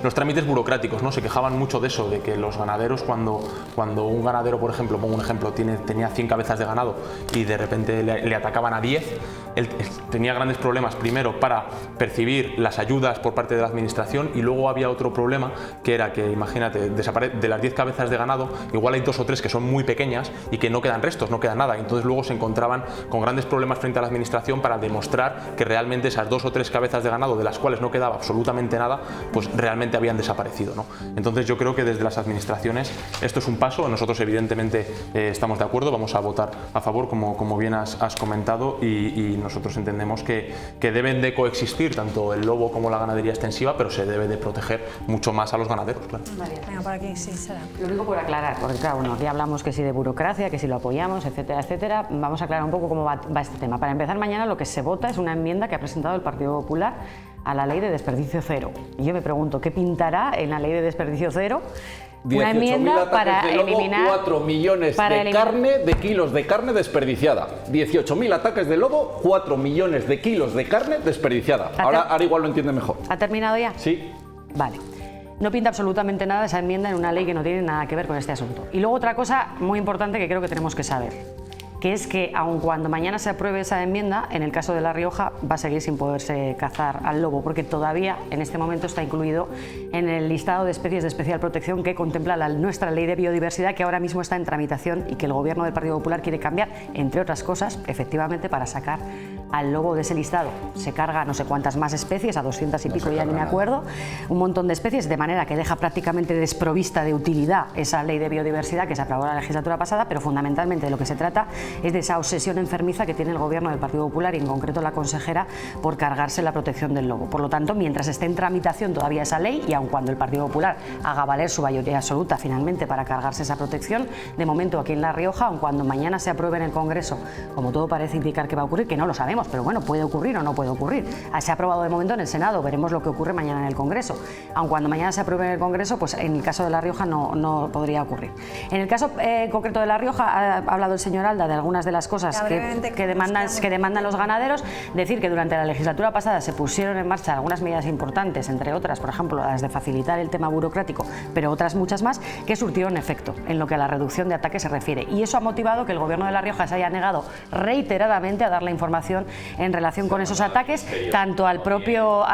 los trámites burocráticos, ¿no? Se quejaban mucho de eso, de que los ganaderos, cuando un ganadero, por ejemplo, pongo un ejemplo, tenía 100 cabezas de ganado y de repente le atacaban a 10, él tenía grandes problemas, primero para percibir las ayudas por parte de la administración, y luego había otro problema, que era que, imagínate, de las 10 cabezas de ganado, igual hay 2 o 3 que son muy pequeñas y que no quedan restos, no queda nada. Entonces luego se encontraban con grandes problemas frente a la administración para demostrar que realmente esas 2 o 3 cabezas de ganado, de las cuales no quedaba absolutamente nada, pues realmente habían desaparecido, ¿no? Entonces yo creo que desde las administraciones esto es un paso. Nosotros evidentemente estamos de acuerdo, vamos a votar a favor, como bien has comentado, y nosotros entendemos que deben de coexistir tanto el lobo como la ganadería extensiva, pero se debe de proteger mucho más a los ganaderos, claro. Venga, por aquí, sí, Sara. Lo único por aclarar, porque claro, bueno, aquí hablamos que sí de burocracia, que si lo apoyamos, etcétera, etcétera. Vamos a aclarar un poco cómo va este tema. Para empezar, mañana lo que se vota es una enmienda que ha presentado el Partido Popular a la ley de desperdicio cero. Y yo me pregunto, ¿qué pintará en la ley de desperdicio cero? Una enmienda para eliminar 4 millones de kilos de carne desperdiciada. 18.000 ataques de lobo, 4 millones de kilos de carne desperdiciada. Ahora igual lo entiende mejor. ¿Ha terminado ya? Sí. Vale. No pinta absolutamente nada esa enmienda en una ley que no tiene nada que ver con este asunto. Y luego otra cosa muy importante que creo que tenemos que saber, que es que aun cuando mañana se apruebe esa enmienda, en el caso de La Rioja va a seguir sin poderse cazar al lobo, porque todavía en este momento está incluido en el listado de especies de especial protección que contempla nuestra ley de biodiversidad, que ahora mismo está en tramitación y que el gobierno del Partido Popular quiere cambiar, entre otras cosas, efectivamente para sacar al lobo de ese listado. Se carga no sé cuántas más especies, a 200 y pico, ya ni me acuerdo, un montón de especies, de manera que deja prácticamente desprovista de utilidad esa ley de biodiversidad que se aprobó la legislatura pasada, pero fundamentalmente de lo que se trata es de esa obsesión enfermiza que tiene el gobierno del Partido Popular y en concreto la consejera por cargarse la protección del lobo. Por lo tanto, mientras esté en tramitación todavía esa ley, y aun cuando el Partido Popular haga valer su mayoría absoluta finalmente para cargarse esa protección, de momento aquí en La Rioja, aun cuando mañana se apruebe en el Congreso, como todo parece indicar que va a ocurrir, que no lo sabemos, pero bueno, puede ocurrir o no puede ocurrir. Se ha aprobado de momento en el Senado, veremos lo que ocurre mañana en el Congreso. Aun cuando mañana se apruebe en el Congreso, pues en el caso de La Rioja no podría ocurrir. En el caso concreto de La Rioja, ha hablado el señor Alda de algunas de las cosas que demandan los ganaderos. Decir que durante la legislatura pasada se pusieron en marcha algunas medidas importantes, entre otras, por ejemplo, las de facilitar el tema burocrático, pero otras muchas más, que surtieron efecto en lo que a la reducción de ataques se refiere. Y eso ha motivado que el gobierno de La Rioja se haya negado reiteradamente a dar la información en relación con esos ataques, tanto al propio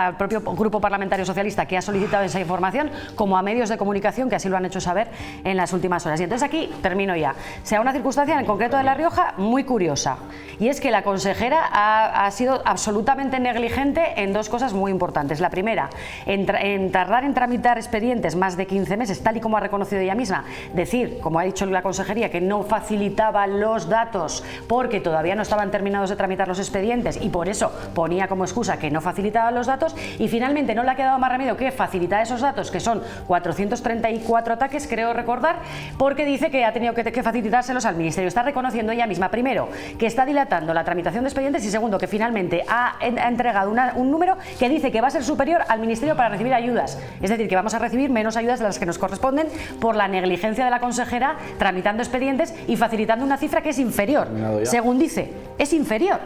Grupo Parlamentario Socialista, que ha solicitado esa información, como a medios de comunicación que así lo han hecho saber en las últimas horas. Y entonces aquí termino ya. Se da una circunstancia en concreto de La Rioja muy curiosa, y es que la consejera ha sido absolutamente negligente en dos cosas muy importantes. La primera, en tardar en tramitar expedientes más de 15 meses, tal y como ha reconocido ella misma, decir, como ha dicho la consejería, que no facilitaba los datos porque todavía no estaban terminados de tramitar los expedientes y por eso ponía como excusa que no facilitaba los datos, y finalmente no le ha quedado más remedio que facilitar esos datos, que son 434 ataques, creo recordar, porque dice que ha tenido que facilitárselos al Ministerio. Está reconociendo ella misma, primero, que está dilatando la tramitación de expedientes, y segundo, que finalmente ha entregado un número que dice que va a ser superior al Ministerio para recibir ayudas. Es decir, que vamos a recibir menos ayudas de las que nos corresponden por la negligencia de la consejera tramitando expedientes y facilitando una cifra que es inferior. Según dice, es inferior.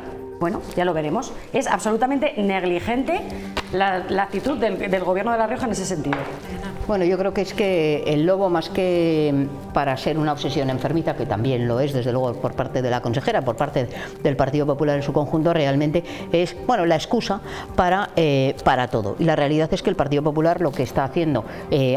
Bueno, ya lo veremos. Es absolutamente negligente la actitud del Gobierno de La Rioja en ese sentido. Bueno, yo creo que es que el lobo, más que para ser una obsesión enfermiza, que también lo es, desde luego, por parte de la consejera, por parte del Partido Popular en su conjunto, realmente es, bueno, la excusa para todo. Y la realidad es que el Partido Popular lo que está haciendo,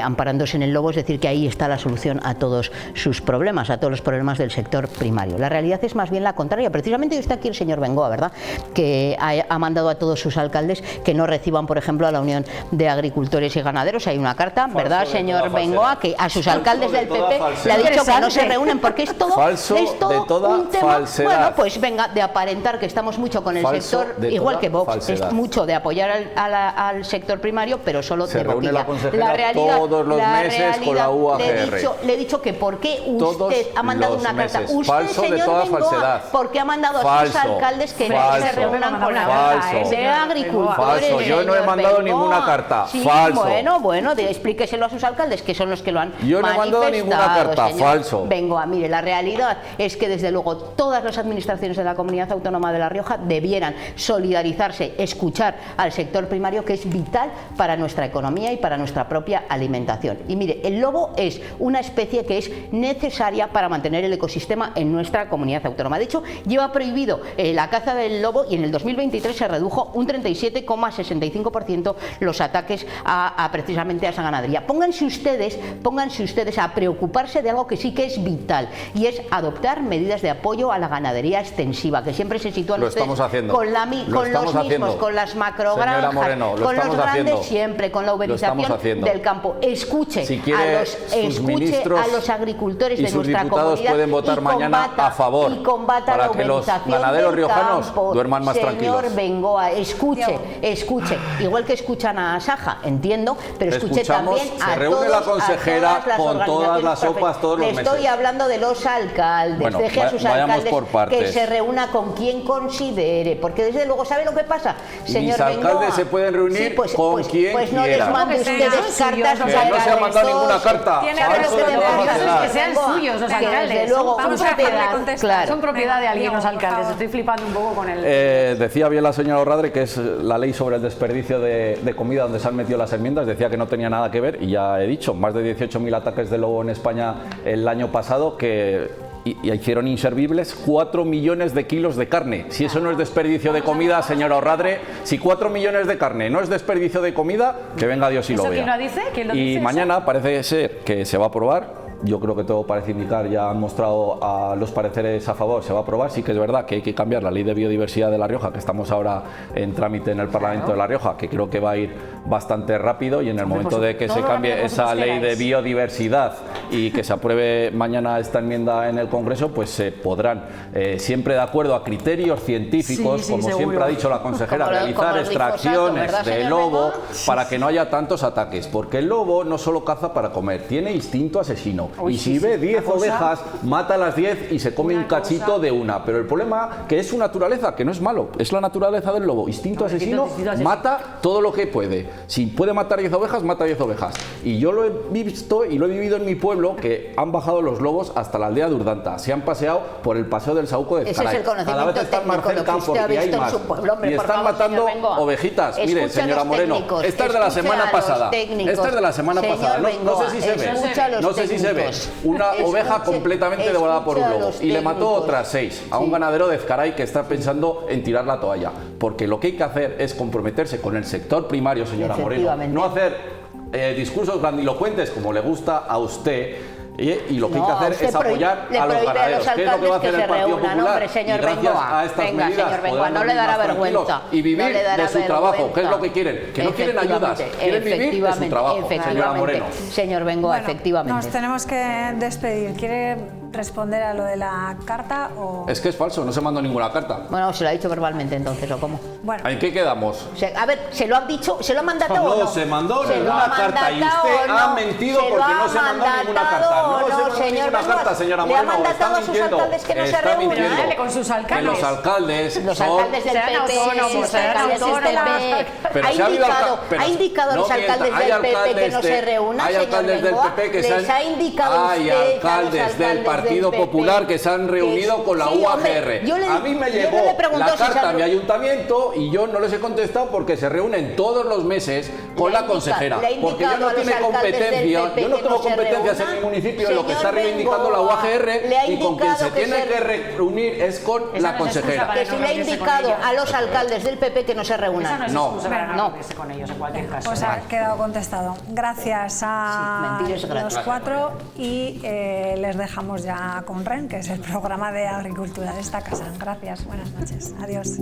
amparándose en el lobo, es decir, que ahí está la solución a todos sus problemas, a todos los problemas del sector primario. La realidad es más bien la contraria. Precisamente está aquí el señor Bengoa, ¿verdad?, que ha mandado a todos sus alcaldes que no reciban, por ejemplo, a la Unión de Agricultores y Ganaderos. Hay una carta, ¿verdad, señor Bengoa?, que a sus alcaldes del PP le ha dicho que no se reúnen porque es todo un tema, falsedad. bueno, pues venga, de aparentar que estamos mucho con el sector, igual que Vox, falsedad. Es mucho de apoyar al sector primario, pero solo se de reúne boquilla. La consejera todos los meses con la UAGR. Le he dicho que por qué usted ha mandado una carta. Usted, falso, señor de toda Bengoa, falsedad. porque ha mandado a sus alcaldes que no se reúnan con la de agricultores. Falso, yo no he mandado ninguna carta. Sí, Falso. Bueno, explíqueselo a sus alcaldes, que son los que lo han Yo no he mandado ninguna carta. Señor. Falso. Bengoa, mire, la realidad es que desde luego todas las administraciones de la Comunidad Autónoma de La Rioja debieran solidarizarse, escuchar al sector primario, que es vital para nuestra economía y para nuestra propia alimentación. Y mire, el lobo es una especie que es necesaria para mantener el ecosistema en nuestra comunidad autónoma. De hecho, lleva prohibido la caza del lobo y en el 2023 se redujo un 37,65% los ataques precisamente a esa ganadería. Pónganse ustedes a preocuparse de algo que sí que es vital, y es adoptar medidas de apoyo a la ganadería extensiva, que siempre se sitúan ustedes con los mismos, con las macrogranjas, con los grandes siempre, con la uberización del campo. Escuche a los agricultores de nuestra comunidad pueden votar mañana a favor y combata para la que los uberización ganaderos del riojanos campo. duerman más tranquilos. Señor Bengoa, escuche, igual que escuchan a Saja, entiendo, pero escuche también a se reúne la consejera con todas las OPAs todos los meses. Le estoy hablando de los alcaldes, bueno, deje a sus alcaldes por partes. Que se reúna con quien considere, porque desde luego, ¿sabe lo que pasa, señor Mis alcaldes Bengoa? se pueden reunir con quien pues no quieran. les mande ustedes cartas. Que no se ha mandado ninguna carta. Que sean suyos los alcaldes. Son propiedad de alguien los alcaldes. Estoy flipando un poco con el... Decía bien la señora Orradre que es la ley sobre el desperdicio de comida donde se han metido las enmiendas. Decía que no tenía nada que ver y ya he dicho, más de 18.000 ataques de lobo en España el año pasado que... Y hicieron inservibles 4 millones de kilos de carne. Si eso no es desperdicio de comida, señora Orradre, si 4 millones de carne no es desperdicio de comida, que venga Dios y lo vea. ¿Quién lo dice? ¿Quién lo y dice mañana eso? parece ser que se va a aprobar. Yo creo que todo parece indicar, ya han mostrado a los pareceres a favor, se va a aprobar. Sí que es verdad que hay que cambiar la ley de biodiversidad de La Rioja, que estamos ahora en trámite en el Parlamento de La Rioja, que creo que va a ir bastante rápido, y en el momento de que se cambie esa ley de biodiversidad y que se apruebe mañana esta enmienda en el Congreso, pues se podrán, siempre de acuerdo a criterios científicos, como seguro. Siempre ha dicho la consejera, realizar extracciones de lobo para que no haya tantos ataques, porque el lobo no solo caza para comer, tiene instinto asesino. Y si ve 10 ovejas, mata a las 10 y se come un cachito de una. Pero el problema que es su naturaleza, que no es malo, es la naturaleza del lobo. Instinto asesino, mata todo lo que puede. Si puede matar 10 ovejas, mata 10 ovejas. Y yo lo he visto y lo he vivido en mi pueblo, que han bajado los lobos hasta la aldea de Urdanta. Se han paseado por el paseo del Saúco de Ezcaray. Cada vez están más cerca porque hay más. Y están matando ovejitas. Mire, señora Moreno, esta es de la semana pasada. Esta es de la semana pasada. No sé si se ve. No sé si se ve. Una oveja completamente devorada por un lobo y le mató otras 6 a un ganadero de Ezcaray que está pensando en tirar la toalla, porque lo que hay que hacer es comprometerse con el sector primario, señora Moreno, no hacer discursos grandilocuentes como le gusta a usted. Y lo que hay que hacer es apoyar a los ganaderos, que es lo que va a hacer el Partido Popular, y gracias a estas medidas podrán no le dará vergüenza y vivir de su trabajo, que es lo que quieren, que no quieren ayudas, quieren vivir de su trabajo, señora Moreno. Señor Bengoa, efectivamente. Nos tenemos que despedir. ¿Quiere responder a lo de la carta o...? Es que es falso, no se mandó ninguna carta. Bueno, se lo ha dicho verbalmente entonces, ¿o cómo? Bueno. ¿En qué quedamos? A ver, ¿se lo han dicho? ¿Se lo han mandatado o no? Se mandó ninguna carta y usted ha mentido porque no se mandó ninguna carta. No se mandó ninguna carta, señora Moreno. ¿Le ha mandatado a sus alcaldes que no se reúnen? Con sus alcaldes. Que los alcaldes del PP, ha indicado a los alcaldes del PP que no se reúnan, hay alcaldes del PP que se han indicado. Hay alcaldes del Partido Popular que se han reunido con la UAGR. A mí me llegó la carta a mi ayuntamiento y yo no les he contestado porque se reúnen todos los meses con la consejera. Porque yo no tengo competencia, yo no tengo competencias en mi municipio en lo que está reivindicando la UAGR y con quien se tiene que reunir es con la consejera. Que se le ha indicado a los alcaldes del PP que no se reúnan. No. Con ellos en cualquier caso. Pues ha quedado contestado. Gracias a los cuatro y les dejamos ya con REN, que es el programa de agricultura de esta casa. Gracias, buenas noches. Adiós.